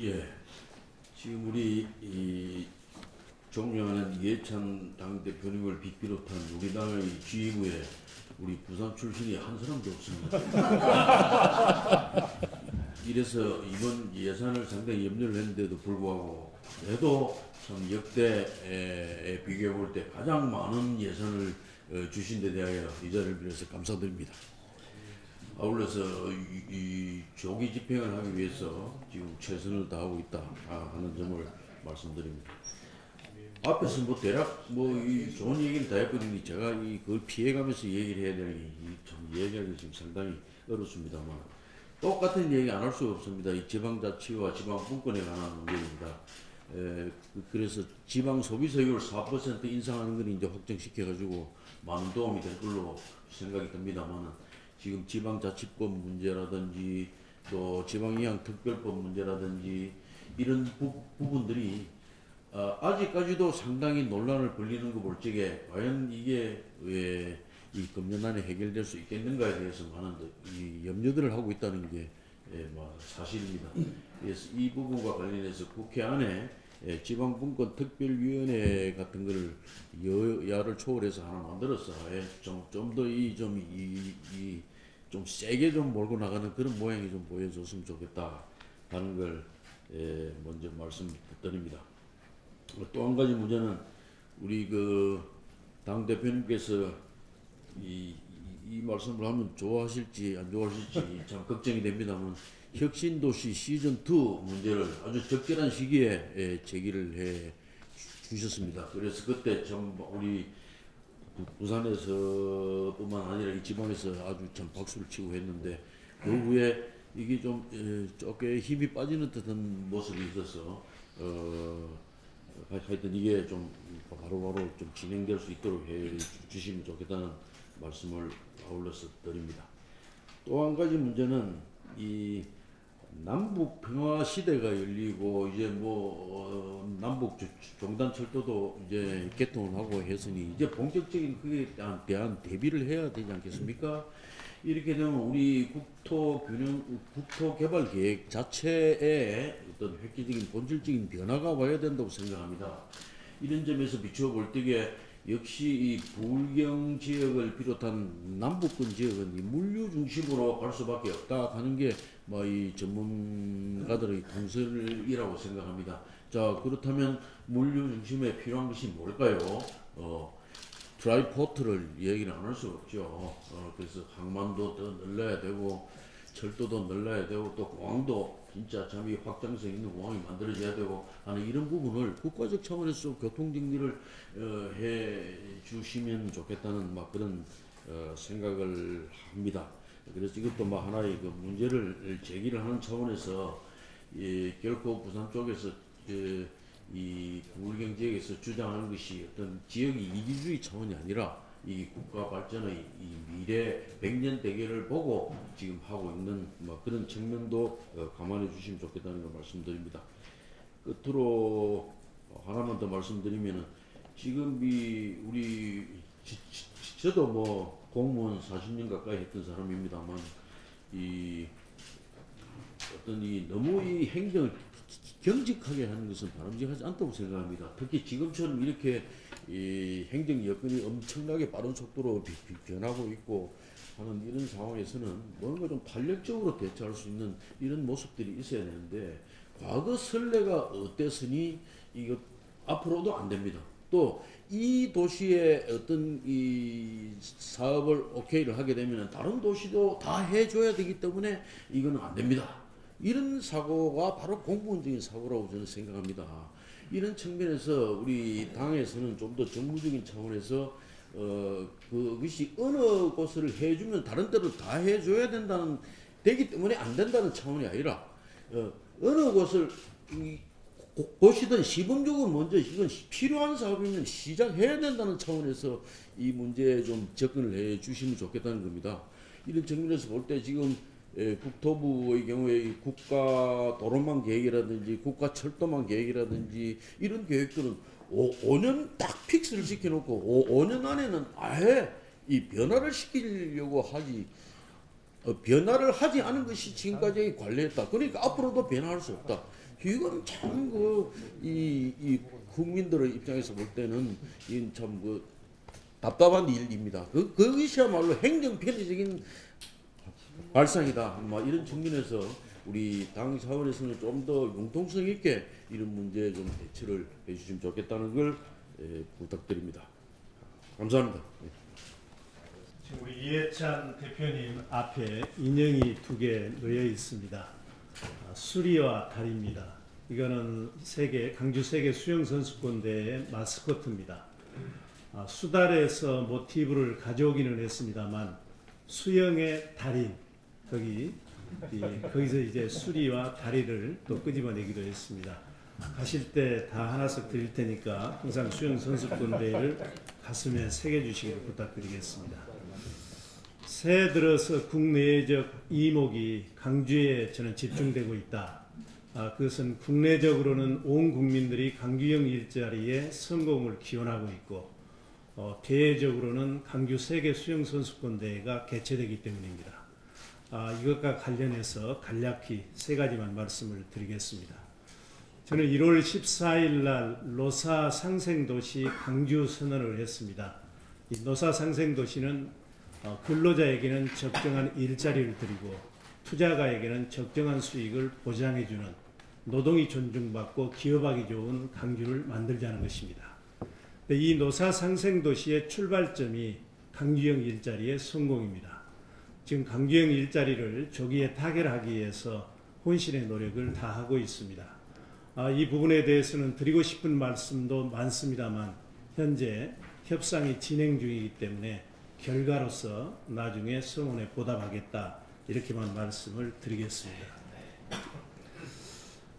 예, 지금 우리 이 존경하는 이해찬 당대표님을 비롯한 우리 당의 지휘부에 우리 부산 출신이 한 사람도 없습니다. 이래서 이번 예산을 상당히 염려를 했는데도 불구하고 그래도 참 역대에 비교해 볼 때 가장 많은 예산을 주신 데 대하여 이 자리를 빌어서 감사드립니다. 아울러서 이 조기 집행을 하기 위해서 지금 최선을 다하고 있다 하는 점을 말씀드립니다. 앞에서 뭐 대략 이 좋은 얘기를 다 했거든요. 제가 그걸 피해가면서 얘기를 해야 되니 참 얘기하기 지금 상당히 어렵습니다만 똑같은 얘기 안 할 수가 없습니다. 이 지방자치와 지방분권에 관한 문제입니다. 그래서 지방 소비세율 4% 인상하는 건 이제 확정시켜가지고 많은 도움이 될 걸로 생각이 듭니다만 지금 지방자치법 문제라든지 또 지방이양특별법 문제라든지 이런 부분들이 아직까지도 상당히 논란을 벌리는 거 볼 적에 과연 이게 왜 이 금년 안에 해결될 수 있겠는가에 대해서 많은 이 염려들을 하고 있다는 게 사실입니다. 그래서 이 부분과 관련해서 국회 안에 지방분권 특별위원회 같은 거를 여야를 초월해서 하나 만들어서 좀 더 좀 세게 좀 몰고 나가는 그런 모양이 좀 보여줬으면 좋겠다 하는 걸 먼저 말씀드립니다. 또 한 가지 문제는 우리 그 당 대표님께서 이 말씀을 하면 좋아하실지 안 좋아하실지 참 걱정이 됩니다만 혁신도시 시즌2 문제를 아주 적절한 시기에 제기를 해 주셨습니다. 그래서 그때 참 우리 부산에서 뿐만 아니라 이 지방에서 아주 참 박수를 치고 했는데 그 후에 이게 좀 조금 힘이 빠지는 듯한 모습이 있어서 하여튼 이게 좀 바로바로 좀 진행될 수 있도록 해 주시면 좋겠다는 말씀을 아울러서 드립니다. 또 한 가지 문제는 이 남북 평화 시대가 열리고 이제 뭐 남북 종단철도도 이제 개통을 하고 했으니 이제 본격적인 그에 대한 대비를 해야 되지 않겠습니까? 이렇게 되면 우리 국토 개발 계획 자체에 어떤 획기적인 본질적인 변화가 와야 된다고 생각합니다. 이런 점에서 비추어 볼 때에 역시 이 부울경 지역을 비롯한 남북권 지역은 이 물류 중심으로 갈 수밖에 없다 하는 게 뭐 이 전문가들의 통설이라고 생각합니다. 자, 그렇다면 물류 중심에 필요한 것이 뭘까요? 드라이포트를 얘기는 안 할 수 없죠. 그래서 항만도 더 늘려야 되고 철도도 늘려야 되고 또 공항도 진짜 참 확장성 있는 공항이 만들어져야 되고 하는 이런 부분을 국가적 차원에서 교통 정리를 해 주시면 좋겠다는 막 그런 생각을 합니다. 그래서 이것도 막 하나의 그 문제를 제기를 하는 차원에서 결코 부산 쪽에서 이 부울경 지역에서 주장하는 것이 어떤 지역의 이기주의 차원이 아니라 이 국가 발전의 이 미래 100년 대계를 보고 지금 하고 있는 뭐 그런 측면도 감안해 주시면 좋겠다는 걸 말씀드립니다. 끝으로 하나만 더 말씀드리면은 지금 우리 저도 뭐 공무원 40년 가까이 했던 사람입니다만 이 어떤 이 너무 이 행정을 경직하게 하는 것은 바람직하지 않다고 생각합니다. 특히 지금처럼 이렇게 이 행정 여건이 엄청나게 빠른 속도로 변하고 있고 하는 이런 상황에서는 뭔가 좀 탄력적으로 대처할 수 있는 이런 모습들이 있어야 되는데 과거 선례가 어땠으니 이거 앞으로도 안 됩니다. 또 이 도시의 어떤 이 사업을 오케이를 하게 되면 다른 도시도 다 해줘야 되기 때문에 이거는 안 됩니다. 이런 사고가 바로 공무원적인 사고라고 저는 생각합니다. 이런 측면에서 우리 당에서는 좀 더 정무적인 차원에서 그것이 어느 곳을 해주면 다른 데로 다 해줘야 되기 때문에 안 된다는 차원이 아니라 어느 곳을 곳이든 시범적으로 먼저 이건 필요한 사업이면 시작해야 된다는 차원에서 이 문제에 좀 접근을 해 주시면 좋겠다는 겁니다. 이런 측면에서 볼 때 지금 국토부의 경우에 국가 도로망 계획이라든지 국가 철도망 계획이라든지 이런 계획들은 5년 딱 픽스를 시켜놓고 5년 안에는 아예 이 변화를 시키려고 하지 변화를 하지 않은 것이 지금까지 관리했다. 그러니까 앞으로도 변화할 수 없다. 이건 참 이 국민들의 입장에서 볼 때는 이건 참 답답한 일입니다. 그것이야말로 행정 편의적인 발상이다. 이런 측면에서 우리 당 차원에서는 좀 더 융통성 있게 이런 문제에 좀 대처를 해주시면 좋겠다는 걸 부탁드립니다. 감사합니다. 지금 우리 이해찬 대표님 앞에 인형이 2개 놓여 있습니다. 수리와 달입니다. 이거는 강주 세계 수영선수권대회 마스코트입니다. 수달에서 모티브를 가져오기는 했습니다만 수영의 달인 거기서 이제 수리와 다리를 또 끄집어내기도 했습니다. 가실 때 다 하나씩 드릴 테니까 항상 수영선수권대회를 가슴에 새겨주시기를 부탁드리겠습니다. 새해 들어서 국내적 이목이 강주에 저는 집중되고 있다. 그것은 국내적으로는 온 국민들이 강주형 일자리의 성공을 기원하고 있고 대외적으로는 강주 세계 수영선수권대회가 개최되기 때문입니다. 이것과 관련해서 간략히 3가지만 말씀을 드리겠습니다. 저는 1월 14일 날 노사 상생도시 강주 선언을 했습니다. 이 노사 상생도시는 근로자에게는 적정한 일자리를 드리고 투자가에게는 적정한 수익을 보장해주는 노동이 존중받고 기업하기 좋은 강주를 만들자는 것입니다. 이 노사상생도시의 출발점이 강주형 일자리의 성공입니다. 지금 강주형 일자리를 조기에 타결하기 위해서 혼신의 노력을 다하고 있습니다. 이 부분에 대해서는 드리고 싶은 말씀도 많습니다만 현재 협상이 진행 중이기 때문에 결과로서 나중에 성원에 보답하겠다, 이렇게만 말씀을 드리겠습니다.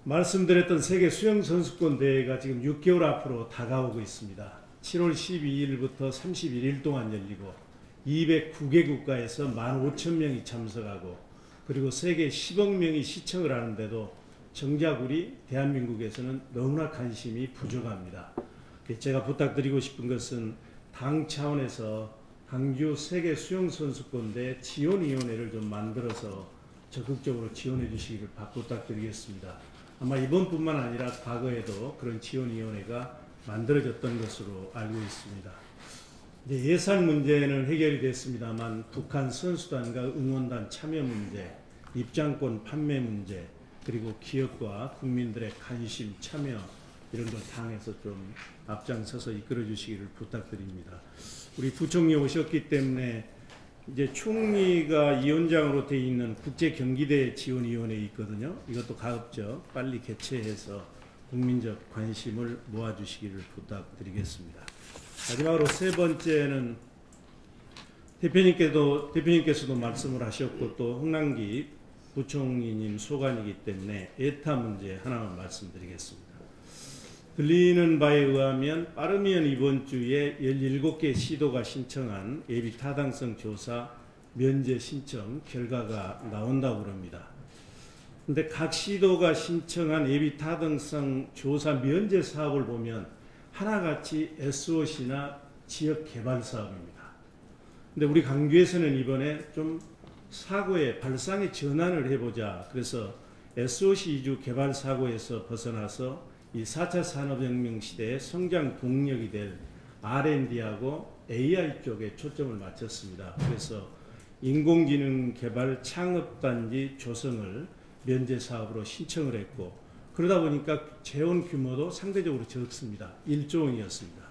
말씀드렸던 세계 수영선수권 대회가 지금 6개월 앞으로 다가오고 있습니다. 7월 12일부터 31일 동안 열리고 209개 국가에서 15,000명이 참석하고, 그리고 세계 10억 명이 시청을 하는데도 정작 우리 대한민국에서는 너무나 관심이 부족합니다. 제가 부탁드리고 싶은 것은 당 차원에서 강주 세계 수영선수권대 지원위원회를 좀 만들어서 적극적으로 지원해 주시기를 부탁드리겠습니다. 아마 이번뿐만 아니라 과거에도 그런 지원위원회가 만들어졌던 것으로 알고 있습니다. 이제 예산 문제는 해결이 됐습니다만 북한 선수단과 응원단 참여 문제, 입장권 판매 문제, 그리고 기업과 국민들의 관심, 참여, 이런 걸 당에서 좀 앞장서서 이끌어 주시기를 부탁드립니다. 우리 부총리 오셨기 때문에 이제 총리가 위원장으로 되어 있는 국제경기대 지원위원회 있거든요. 이것도 가급적 빨리 개최해서 국민적 관심을 모아주시기를 부탁드리겠습니다. 마지막으로 세 번째는 대표님께서도 말씀을 하셨고 또 홍남기 부총리님 소관이기 때문에 에타 문제 하나만 말씀드리겠습니다. 들리는 바에 의하면 빠르면 이번 주에 17개 시도가 신청한 예비 타당성 조사 면제 신청 결과가 나온다고 합니다. 근데 각 시도가 신청한 예비 타당성 조사 면제 사업을 보면 하나같이 SOC나 지역 개발 사업입니다. 근데 우리 강주에서는 이번에 좀 사고의 발상의 전환을 해보자. 그래서 SOC 위주 개발 사고에서 벗어나서 이 4차 산업혁명 시대의 성장 동력이 될 R&D하고 AI 쪽에 초점을 맞췄습니다. 그래서 인공지능 개발 창업단지 조성을 면제 사업으로 신청을 했고, 그러다 보니까 재원 규모도 상대적으로 적습니다. 1조 원이었습니다.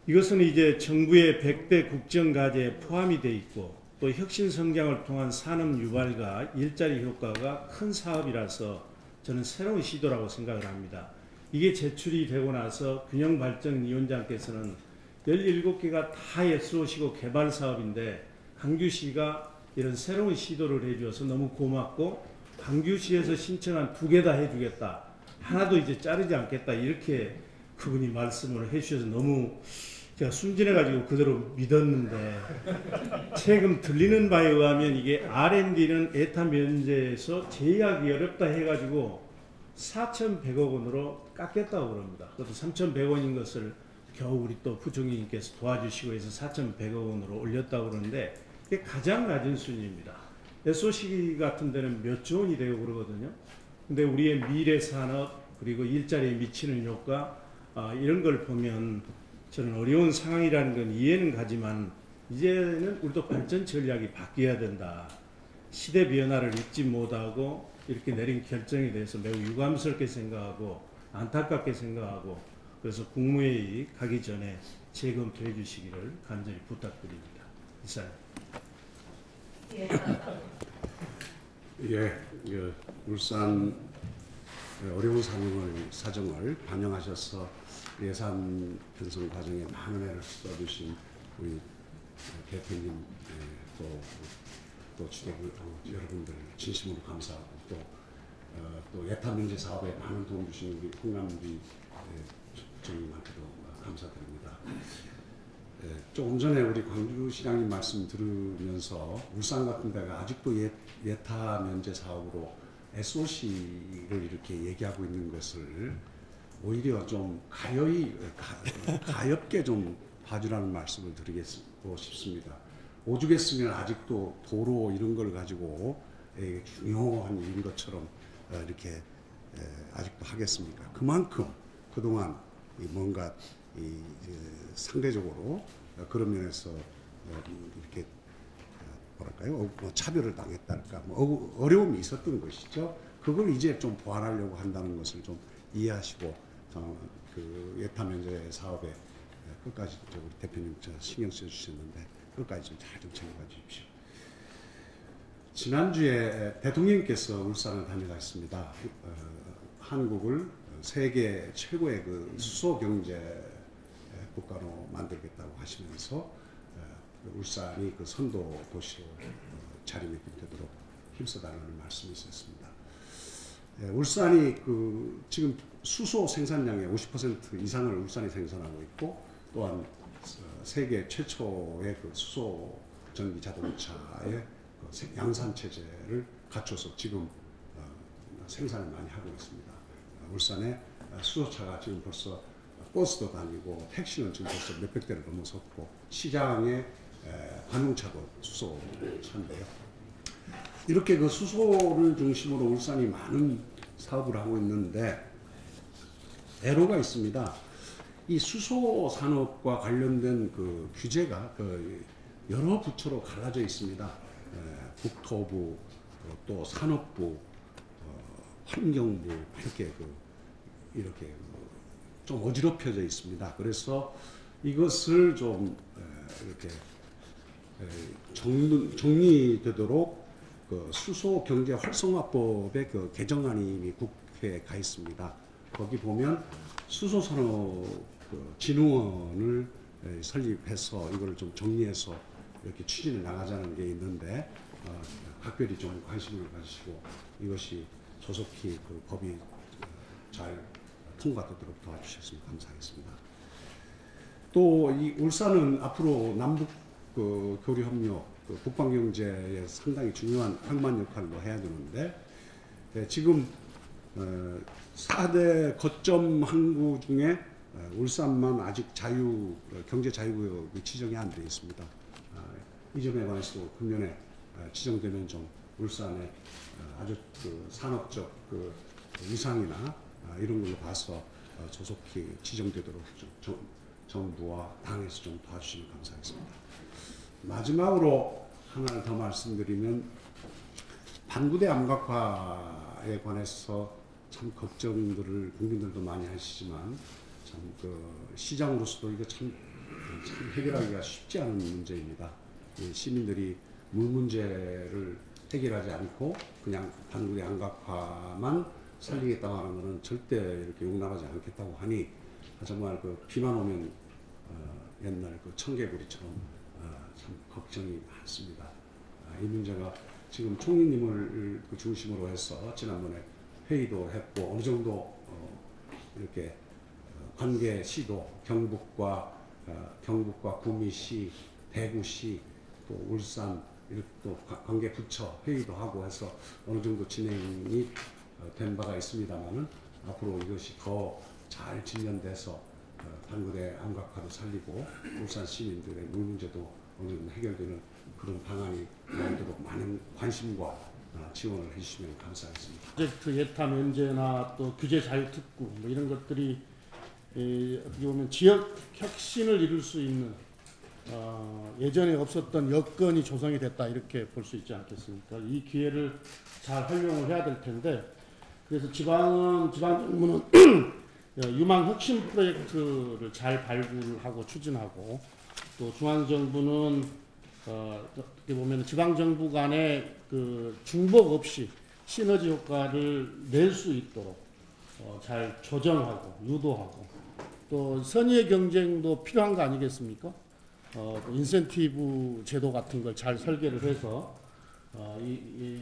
이것은 이제 정부의 100대 국정과제에 포함이 되어 있고 또 혁신 성장을 통한 산업 유발과 일자리 효과가 큰 사업이라서 저는 새로운 시도라고 생각을 합니다. 이게 제출이 되고 나서 균형발전위원장께서는 17개가 다 SOC고 개발 사업인데 강주시가 이런 새로운 시도를 해주어서 너무 고맙고 강주시에서 신청한 2개 다 해주겠다, 하나도 이제 자르지 않겠다, 이렇게 그분이 말씀을 해주셔서 너무 제가 순진해가지고 그대로 믿었는데, 최근 들리는 바에 의하면 이게 R&D는 에타 면제에서 제의하기 어렵다 해가지고 4,100억 원으로 깎였다고 그럽니다. 그것도 3,100원인 것을 겨우 우리 또 부총리님께서 도와주시고 해서 4,100억 원으로 올렸다고 그러는데 이게 가장 낮은 수준입니다. SOC 같은 데는 몇 조 원이 되고 그러거든요. 근데 우리의 미래 산업 그리고 일자리에 미치는 효과, 이런 걸 보면 저는 어려운 상황이라는 건 이해는 가지만 이제는 우리도 발전 전략이 바뀌어야 된다. 시대 변화를 잊지 못하고 이렇게 내린 결정에 대해서 매우 유감스럽게 생각하고 안타깝게 생각하고, 그래서 국무회의 가기 전에 재검토해 주시기를 간절히 부탁드립니다. 이상. 예, 울산 어려운 사정을 반영하셔서 예산 편성 과정에 많은 애를 써주신 우리 대표님, 또 주도 여러분들 진심으로 감사하고 또 예타 면제 사업에 많은 도움 주신 우리 홍남기 부총님한테도 감사드립니다. 조금 전에 우리 광주시장님 말씀 들으면서 울산 같은 데가 아직도 예타 면제 사업으로 SOC를 이렇게 얘기하고 있는 것을 오히려 좀 가엽게 좀 봐주라는 말씀을 드리고 싶습니다. 오죽했으면 아직도 도로 이런 걸 가지고 중요한 일인 것처럼 이렇게 아직도 하겠습니까? 그만큼 그동안 뭔가 상대적으로 그런 면에서 이렇게 뭐랄까요? 차별을 당했달까 뭐 어려움이 있었던 것이죠. 그걸 이제 좀 보완하려고 한다는 것을 좀 이해하시고 그 예타 면제 사업에 끝까지 우리 대표님 신경 써 주셨는데 끝까지 좀 잘 좀 챙겨가 주십시오. 지난주에 대통령께서 울산을 다녀가셨습니다. 한국을 세계 최고의 그 수소 경제 국가로 만들겠다고 하시면서 울산이 그 선도 도시로 자리매김되도록 힘써달라는 말씀이 있었습니다. 울산이 그 지금 수소 생산량의 50% 이상을 울산이 생산하고 있고 또한 세계 최초의 그 수소 전기 자동차의 그 양산 체제를 갖춰서 지금 생산을 많이 하고 있습니다. 울산에 수소차가 지금 벌써 버스도 다니고 택시는 지금 벌써 몇백 대를 넘어섰고 시장에 관용차도 수소차인데요. 이렇게 그 수소를 중심으로 울산이 많은 사업을 하고 있는데 애로가 있습니다. 이 수소 산업과 관련된 그 규제가 그 여러 부처로 갈라져 있습니다. 국토부, 또 산업부, 환경부 이렇게 좀 어지럽혀져 있습니다. 그래서 이것을 좀 이렇게 정리되도록 그 수소 경제 활성화법의 그 개정안이 이미 국회에 가 있습니다. 거기 보면 수소 산업 그 진흥원을 설립해서 이걸 좀 정리해서 이렇게 추진해 나가자는 게 있는데 각별히 좀 관심을 가지시고 이것이 조속히 그 법이 잘 통과되도록 도와주셨으면 감사하겠습니다. 또 이 울산은 앞으로 남북 그 교류 협력, 그 국방경제에 상당히 중요한 항만 역할로 해야 되는데 지금 4대 거점 항구 중에 울산만 아직 경제 자유구역이 지정이 안 되어 있습니다. 이 점에 관해서도 금년에 지정되면 좀 울산에 아주 그 산업적 그 위상이나 이런 걸로 봐서 조속히 지정되도록 정부와 당에서 좀 도와주시면 감사하겠습니다. 마지막으로 하나 더 말씀드리면 반구대 암각화에 관해서 참 걱정들을 국민들도 많이 하시지만 참 그 시장으로서도 이거 참 해결하기가 쉽지 않은 문제입니다. 시민들이 물 문제를 해결하지 않고 그냥 반구대 암각화만 살리겠다고 하는 것은 절대 이렇게 용납하지 않겠다고 하니 정말 그 비만 오면 옛날 그 청개구리처럼 참 걱정이 많습니다. 이 문제가 지금 총리님을 그 중심으로 해서 지난번에 회의도 했고 어느 정도 이렇게 관계시도 경북과 구미시, 대구시, 또 울산 이렇게 또 관계 부처 회의도 하고 해서 어느 정도 진행이 된 바가 있습니다만은 앞으로 이것이 더 잘 진전돼서 반구대 암각화도 살리고 울산 시민들의 물 문제도 어느 정도 해결되는 그런 방안이 나오도록 많은 관심과 지원을 해주시면 감사하겠습니다. 프로젝트 예타 면제나 또 규제 자유특구 뭐 이런 것들이 어떻게 보면 지역 혁신을 이룰 수 있는 예전에 없었던 여건이 조성이 됐다 이렇게 볼 수 있지 않겠습니까? 이 기회를 잘 활용을 해야 될 텐데 그래서 지방정부는 유망 혁신 프로젝트를 잘 발굴하고 추진하고 또 중앙정부는 어떻게 보면 지방정부 간의 그 중복 없이 시너지 효과를 낼 수 있도록 잘 조정하고 유도하고 또 선의의 경쟁도 필요한 거 아니겠습니까? 인센티브 제도 같은 걸 잘 설계를 해서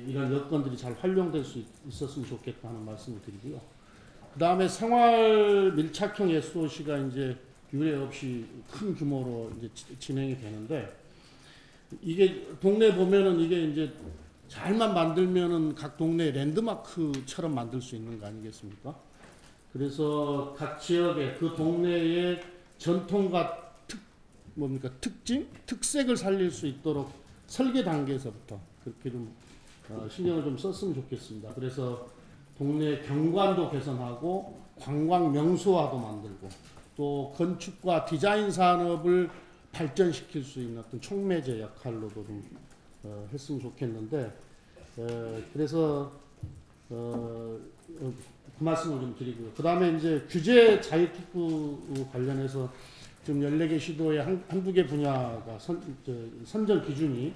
이런 여건들이 잘 활용될 수 있었으면 좋겠다는 말씀을 드리고요. 그 다음에 생활 밀착형 SOC가 이제 유례 없이 큰 규모로 이제 진행이 되는데 이게 동네 보면은 이게 이제 잘만 만들면은 각 동네 랜드마크처럼 만들 수 있는 거 아니겠습니까? 그래서 각 지역의 그 동네의 전통과 특징, 특색을 살릴 수 있도록 설계 단계에서부터 그렇게 좀 신경을 좀 썼으면 좋겠습니다. 그래서 동네 경관도 개선하고 관광 명소화도 만들고 또 건축과 디자인 산업을 발전시킬 수 있는 어떤 촉매제 역할로도 좀 했으면 좋겠는데 그래서 그 말씀을 좀 드리고요. 그 다음에 이제 규제 자유특구 관련해서 지금 14개 시도의 한두 개 분야가 선정 기준이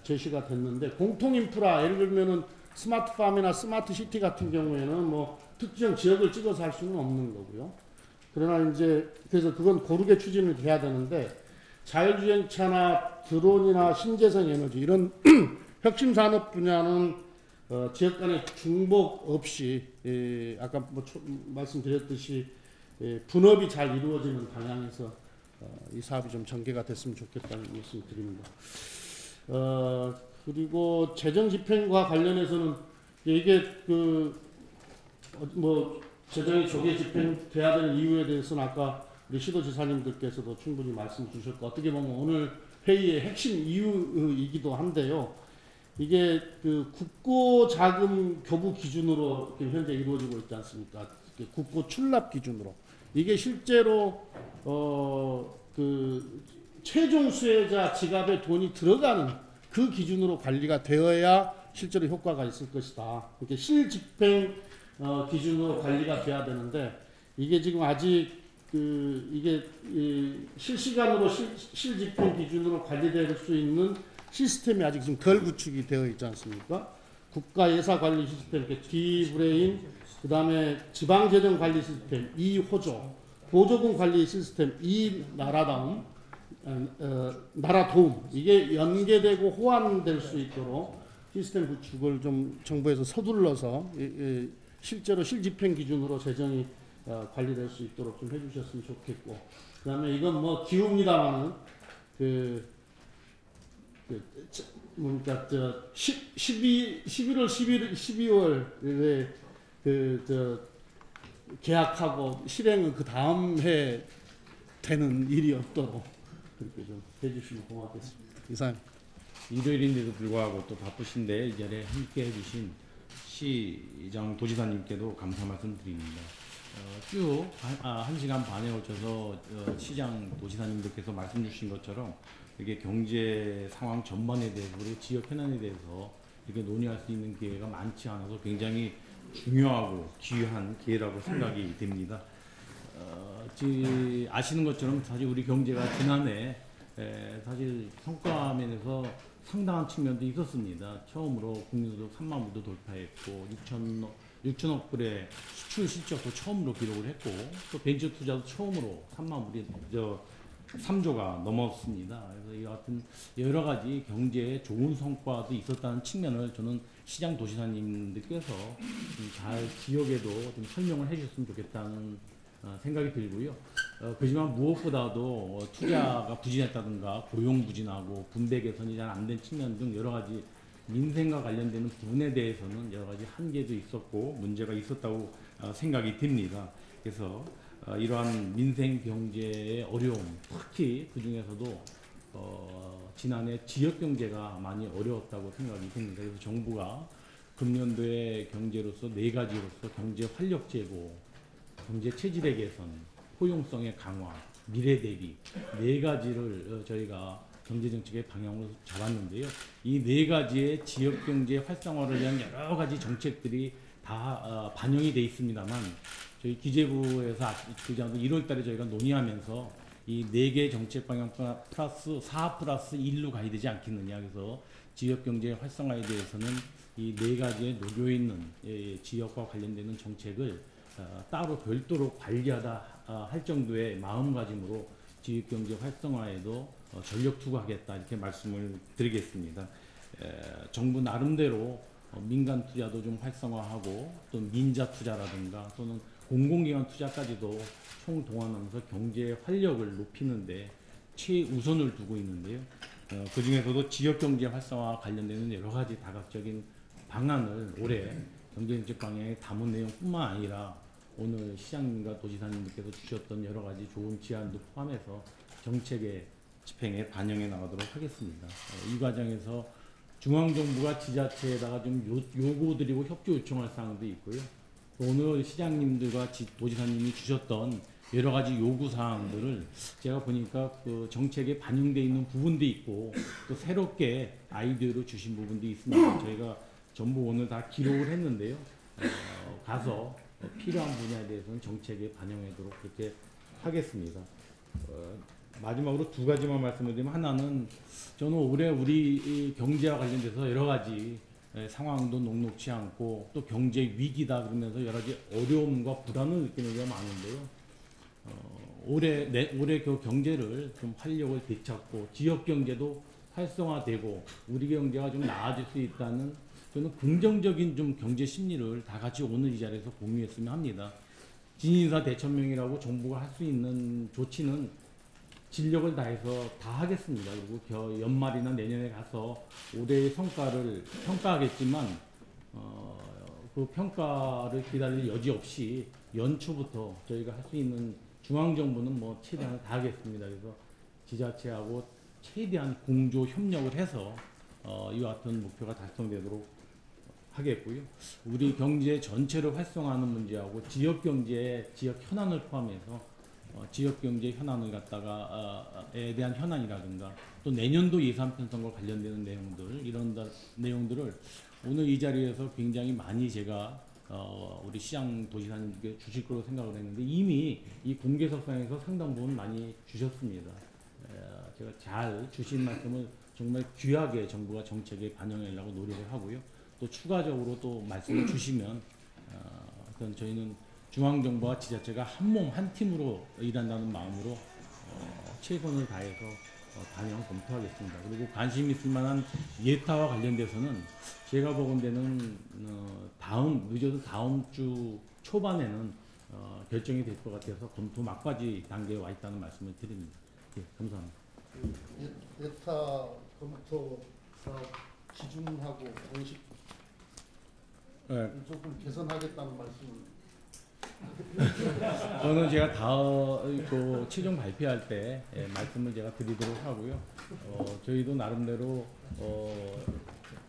제시가 됐는데, 공통 인프라, 예를 들면은 스마트팜이나 스마트시티 같은 경우에는 뭐 특정 지역을 찍어서 할 수는 없는 거고요. 그러나 이제 그래서 그건 고르게 추진이 돼야 되는데, 자율주행차나 드론이나 신재생 에너지 이런 혁신 산업 분야는 지역 간의 중복 없이 아까 뭐 말씀드렸듯이 분업이 잘 이루어지는 방향에서 이 사업이 좀 전개가 됐으면 좋겠다는 말씀 드립니다. 그리고 재정 집행과 관련해서는 이게 뭐 재정이 조기 집행돼야 되는 이유에 대해서는 아까 우리 시도지사님들께서도 충분히 말씀 주셨고, 어떻게 보면 오늘 회의의 핵심 이유이기도 한데요. 이게 국고 자금 교부 기준으로 현재 이루어지고 있지 않습니까? 국고 출납 기준으로. 이게 실제로 최종 수혜자 지갑에 돈이 들어가는 그 기준으로 관리가 되어야 실제로 효과가 있을 것이다. 이렇게 실집행 기준으로 관리가 돼야 되는데, 이게 지금 아직 이게 실시간으로 실집행 기준으로 관리될 수 있는 시스템이 아직 지금 덜 구축이 되어 있지 않습니까? 국가예산관리 시스템, D브레인, 그 다음에 지방재정관리 시스템, 이호조, 보조금 관리 시스템, 이나라다움, 나라도움, 이게 연계되고 호환될 수 있도록 시스템 구축을 좀 정부에서 서둘러서 실제로 실집행 기준으로 재정이 관리될 수 있도록 좀 해주셨으면 좋겠고, 그 다음에 이건 뭐 기후입니다만은 뭡니까 11월 12월에 계약하고 실행은 그 다음 해 되는 일이 없도록 그렇게 좀 해주시면 고맙겠습니다. 이상. 일요일인데도 불구하고 또 바쁘신데 이 자리에 함께 해주신 시장 도지사님께도 감사 말씀드립니다. 쭉 1시간 반에 걸쳐서 시장 도지사님들께서 말씀 주신 것처럼 이게 경제 상황 전반에 대해서 그리고 지역 현안에 대해서 이렇게 논의할 수 있는 기회가 많지 않아서 굉장히 중요하고 귀한 기회라고 생각이 됩니다. 아시는 것처럼 사실 우리 경제가 지난해 사실 성과 면에서 상당한 측면도 있었습니다. 처음으로 국민소득 3만 불도 돌파했고 6천억 불의 수출 실적도 처음으로 기록을 했고, 또 벤처 투자도 처음으로 3만 불이 3조가 넘었습니다. 그래서 이 같은 여러 가지 경제에 좋은 성과도 있었다는 측면을 저는 시장 도시사님들께서 잘 지역에도 좀 설명을 해주셨으면 좋겠다는 생각이 들고요. 그렇지만 무엇보다도 투자가 부진했다든가 고용 부진하고 분배 개선이 잘 안 된 측면 등 여러 가지 민생과 관련되는 부분에 대해서는 여러 가지 한계도 있었고 문제가 있었다고 생각이 듭니다. 그래서 이러한 민생 경제의 어려움, 특히 그 중에서도 지난해 지역 경제가 많이 어려웠다고 생각이 됩니다. 그래서 정부가 금년도의 경제로서 4가지로서 경제 활력 제고, 경제 체질의 개선, 포용성의 강화, 미래 대비 4가지를 저희가 경제정책의 방향으로 잡았는데요. 이 4가지의 지역경제 활성화를 위한 여러 가지 정책들이 다 반영이 되어 있습니다만, 저희 기재부에서 1월 달에 저희가 논의하면서 이 4개 정책 방향 플러스 4 플러스 1로 가야 되지 않겠느냐. 그래서 지역경제 활성화에 대해서는 이 4가지에 놓여있는 지역과 관련되는 정책을 따로 별도로 관리하다 할 정도의 마음가짐으로 지역경제 활성화에도 전력 투구하겠다, 이렇게 말씀을 드리겠습니다. 정부 나름대로 민간 투자도 좀 활성화하고 또 민자 투자라든가 또는 공공기관 투자까지도 총동원하면서 경제의 활력을 높이는데 최우선을 두고 있는데요. 그 중에서도 지역경제 활성화와 관련되는 여러 가지 다각적인 방안을 올해 경제정책 방향에 담은 내용뿐만 아니라 오늘 시장님과 도지사님께서 주셨던 여러 가지 좋은 제안도 포함해서 정책의 집행에 반영해 나가도록 하겠습니다. 이 과정에서 중앙정부가 지자체에다가 좀 요구드리고 협조 요청할 사항도 있고요. 오늘 시장님들과 도지사님이 주셨던 여러 가지 요구 사항들을 제가 보니까 그 정책에 반영되어 있는 부분도 있고 또 새롭게 아이디어로 주신 부분도 있습니다. 저희가 전부 오늘 다 기록을 했는데요. 가서 필요한 분야에 대해서는 정책에 반영하도록 그렇게 하겠습니다. 마지막으로 두 가지만 말씀을 드리면, 하나는 저는 올해 우리 경제와 관련돼서 여러 가지 상황도 녹록치 않고 또 경제 위기다 그러면서 여러 가지 어려움과 불안을 느끼는 경우가 많은데요. 올해 그 경제를 좀 활력을 되찾고 지역 경제도 활성화되고 우리 경제가 좀 나아질 수 있다는 저는 긍정적인 좀 경제 심리를 다 같이 오늘 이 자리에서 공유했으면 합니다. 진인사 대천명이라고 정부가 할 수 있는 조치는 진력을 다해서 다 하겠습니다. 그리고 연말이나 내년에 가서 올해의 성과를 평가하겠지만 그 평가를 기다릴 여지 없이 연초부터 저희가 할 수 있는 중앙정부는 뭐 최대한 다 하겠습니다. 그래서 지자체하고 최대한 공조 협력을 해서 이와 같은 목표가 달성되도록 하겠고요. 우리 경제 전체를 활성화하는 문제하고 지역 경제의 지역 현안을 포함해서 지역 경제 현안을 갖다가에 대한 현안이라든가 또 내년도 예산 편성과 관련되는 내용들, 이런 내용들을 오늘 이 자리에서 굉장히 많이 제가 우리 시장 도지사님께 주실 거로 생각을 했는데 이미 이 공개석상에서 상당 부분 많이 주셨습니다. 제가 잘 주신 말씀을 정말 귀하게 정부가 정책에 반영하려고 노력을 하고요. 또 추가적으로 또 말씀을 주시면 저희는 중앙정부와 지자체가 한 몸 한 팀으로 일한다는 마음으로 최선을 다해서 반영 검토하겠습니다. 그리고 관심 있을 만한 예타와 관련돼서는 제가 보건대는 늦어도 다음 주 초반에는 결정이 될 것 같아서 검토 막바지 단계에 와 있다는 말씀을 드립니다. 예, 감사합니다. 예타 검토 사업 기준하고 원칙 조금 개선하겠다는 말씀을. 저는 제가 그 최종 발표할 때 말씀을 제가 드리도록 하고요. 저희도 나름대로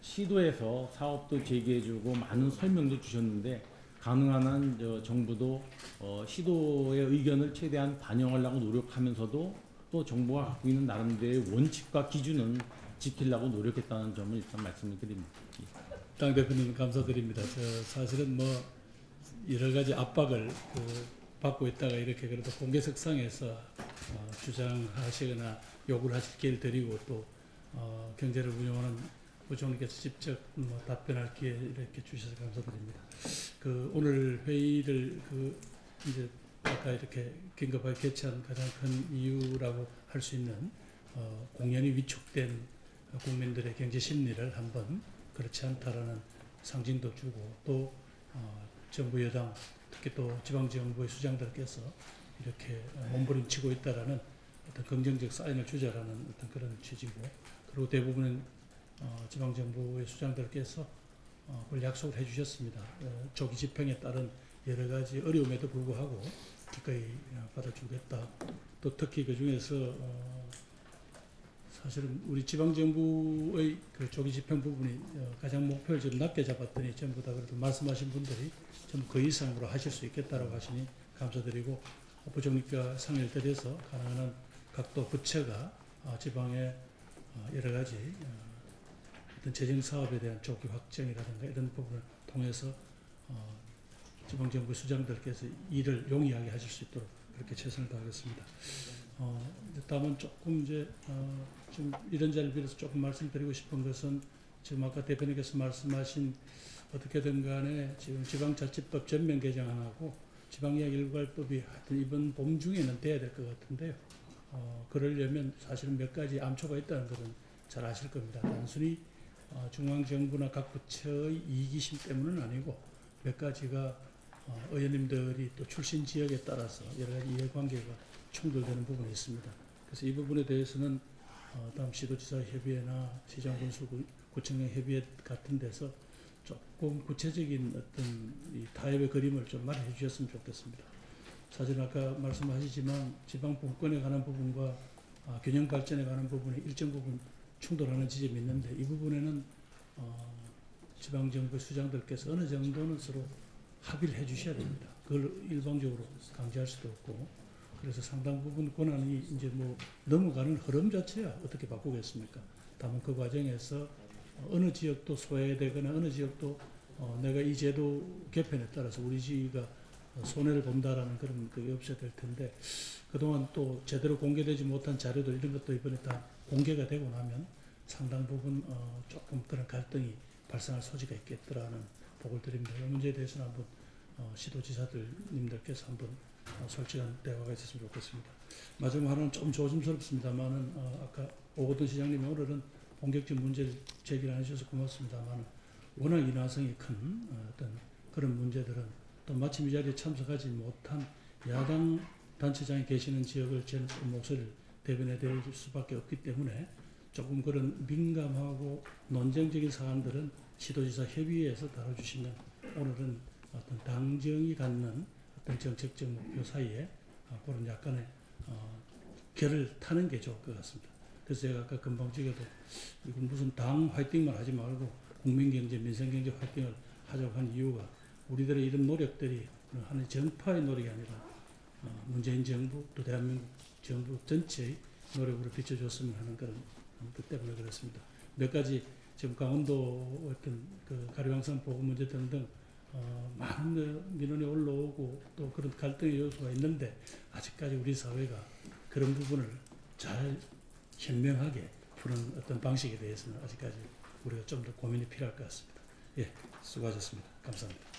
시도에서 사업도 제기해주고 많은 설명도 주셨는데 가능한 한 정부도 시도의 의견을 최대한 반영하려고 노력하면서도 또 정부가 갖고 있는 나름대로의 원칙과 기준은 지키려고 노력했다는 점을 일단 말씀을 드립니다. 당 대표님 감사드립니다. 사실은 뭐 여러 가지 압박을 받고 있다가 이렇게 그래도 공개석상에서 주장하시거나 요구를 하실 기회를 드리고 또 경제를 운영하는 부총리께서 직접 답변할 기회 이렇게 주셔서 감사드립니다. 오늘 회의를 이제 아까 이렇게 긴급하게 개최한 가장 큰 이유라고 할 수 있는 공연이 위축된 국민들의 경제 심리를 한번 그렇지 않다라는 상징도 주고 또 정부 여당 특히 또 지방정부의 수장들께서 이렇게 몸부림치고 있다라는 어떤 긍정적 사인을 주자라는 어떤 그런 취지고 그리고 대부분은 지방정부의 수장들께서 그걸 약속을 해주셨습니다. 조기 집행에 따른 여러 가지 어려움에도 불구하고 기꺼이 받아주겠다. 또 특히 그 중에서 사실은 우리 지방정부의 그 조기 집행 부분이 가장 목표를 좀 낮게 잡았더니 전부 다 그래도 말씀하신 분들이 좀 그 이상으로 하실 수 있겠다라고 하시니 감사드리고 부총리가 상의를 드려서 가능한 한 각도 부처가 지방의 여러 가지 어떤 재정 사업에 대한 조기 확정이라든가 이런 부분을 통해서 지방정부 수장들께서 일을 용이하게 하실 수 있도록 그렇게 최선을 다하겠습니다. 다음은 조금 이제 좀 이런 자리를 빌어서 조금 말씀드리고 싶은 것은 지금 아까 대표님께서 말씀하신 어떻게든 간에 지금 지방자치법 전면 개정안하고 지방이야기일괄법이 하여튼 이번 봄 중에는 돼야 될 것 같은데요. 그러려면 사실은 몇 가지 암초가 있다는 것은 잘 아실 겁니다. 단순히 중앙정부나 각 부처의 이기심 때문은 아니고 몇 가지가 의원님들이 또 출신 지역에 따라서 여러 가지 이해관계가 충돌되는 부분이 있습니다. 그래서 이 부분에 대해서는 다음 시도지사 협의회나 시장군수구청장 협의회 같은 데서 조금 구체적인 어떤 이 타협의 그림을 좀 말해 주셨으면 좋겠습니다. 사실 아까 말씀하시지만 지방 분권에 관한 부분과 균형 발전에 관한 부분에 일정 부분 충돌하는 지점이 있는데 이 부분에는 지방정부 수장들께서 어느 정도는 서로 합의를 해 주셔야 됩니다. 그걸 일방적으로 강제할 수도 없고 그래서 상당 부분 권한이 이제 뭐 넘어가는 흐름 자체야 어떻게 바꾸겠습니까? 다만 그 과정에서 어느 지역도 소외되거나 어느 지역도 내가 이 제도 개편에 따라서 우리 지위가 손해를 본다라는 그런 그게 없어야 될 텐데 그동안 또 제대로 공개되지 못한 자료들 이런 것도 이번에 다 공개가 되고 나면 상당 부분 조금 그런 갈등이 발생할 소지가 있겠더라는 보고를 드립니다. 이 문제에 대해서는 한번 시도지사들님들께서 한번 솔직한 대화가 있었으면 좋겠습니다. 마지막 하나는 좀 조심스럽습니다만은 아까 오거돈 시장님이 오늘은 본격적인 문제를 제기를 안 해주셔서 고맙습니다만 워낙 인화성이 큰 어떤 그런 문제들은 또 마침 이 자리에 참석하지 못한 야당 단체장이 계시는 지역을 제 목소리를 대변해 드릴 수밖에 없기 때문에 조금 그런 민감하고 논쟁적인 사안들은 시도지사 협의회에서 다뤄주시면 오늘은 어떤 당정이 갖는 어떤 정책적 목표 사이에 그런 약간의 결을 타는 게 좋을 것 같습니다. 그래서 제가 아까 금방지게도 이건 무슨 당 화이팅만 하지 말고 국민경제, 민생경제 화이팅을 하자고 한 이유가 우리들의 이런 노력들이 하나의 정파의 노력이 아니라 문재인 정부 또 대한민국 정부 전체의 노력으로 비춰줬으면 하는 그런 뜻 때문에 그렇습니다. 몇 가지 지금 강원도 어떤 그 가리왕산 보고 문제 등등 많은 민원이 올라오고 또 그런 갈등의 요소가 있는데 아직까지 우리 사회가 그런 부분을 잘 현명하게 푸는 어떤 방식에 대해서는 아직까지 우리가 좀 더 고민이 필요할 것 같습니다. 예, 수고하셨습니다. 감사합니다.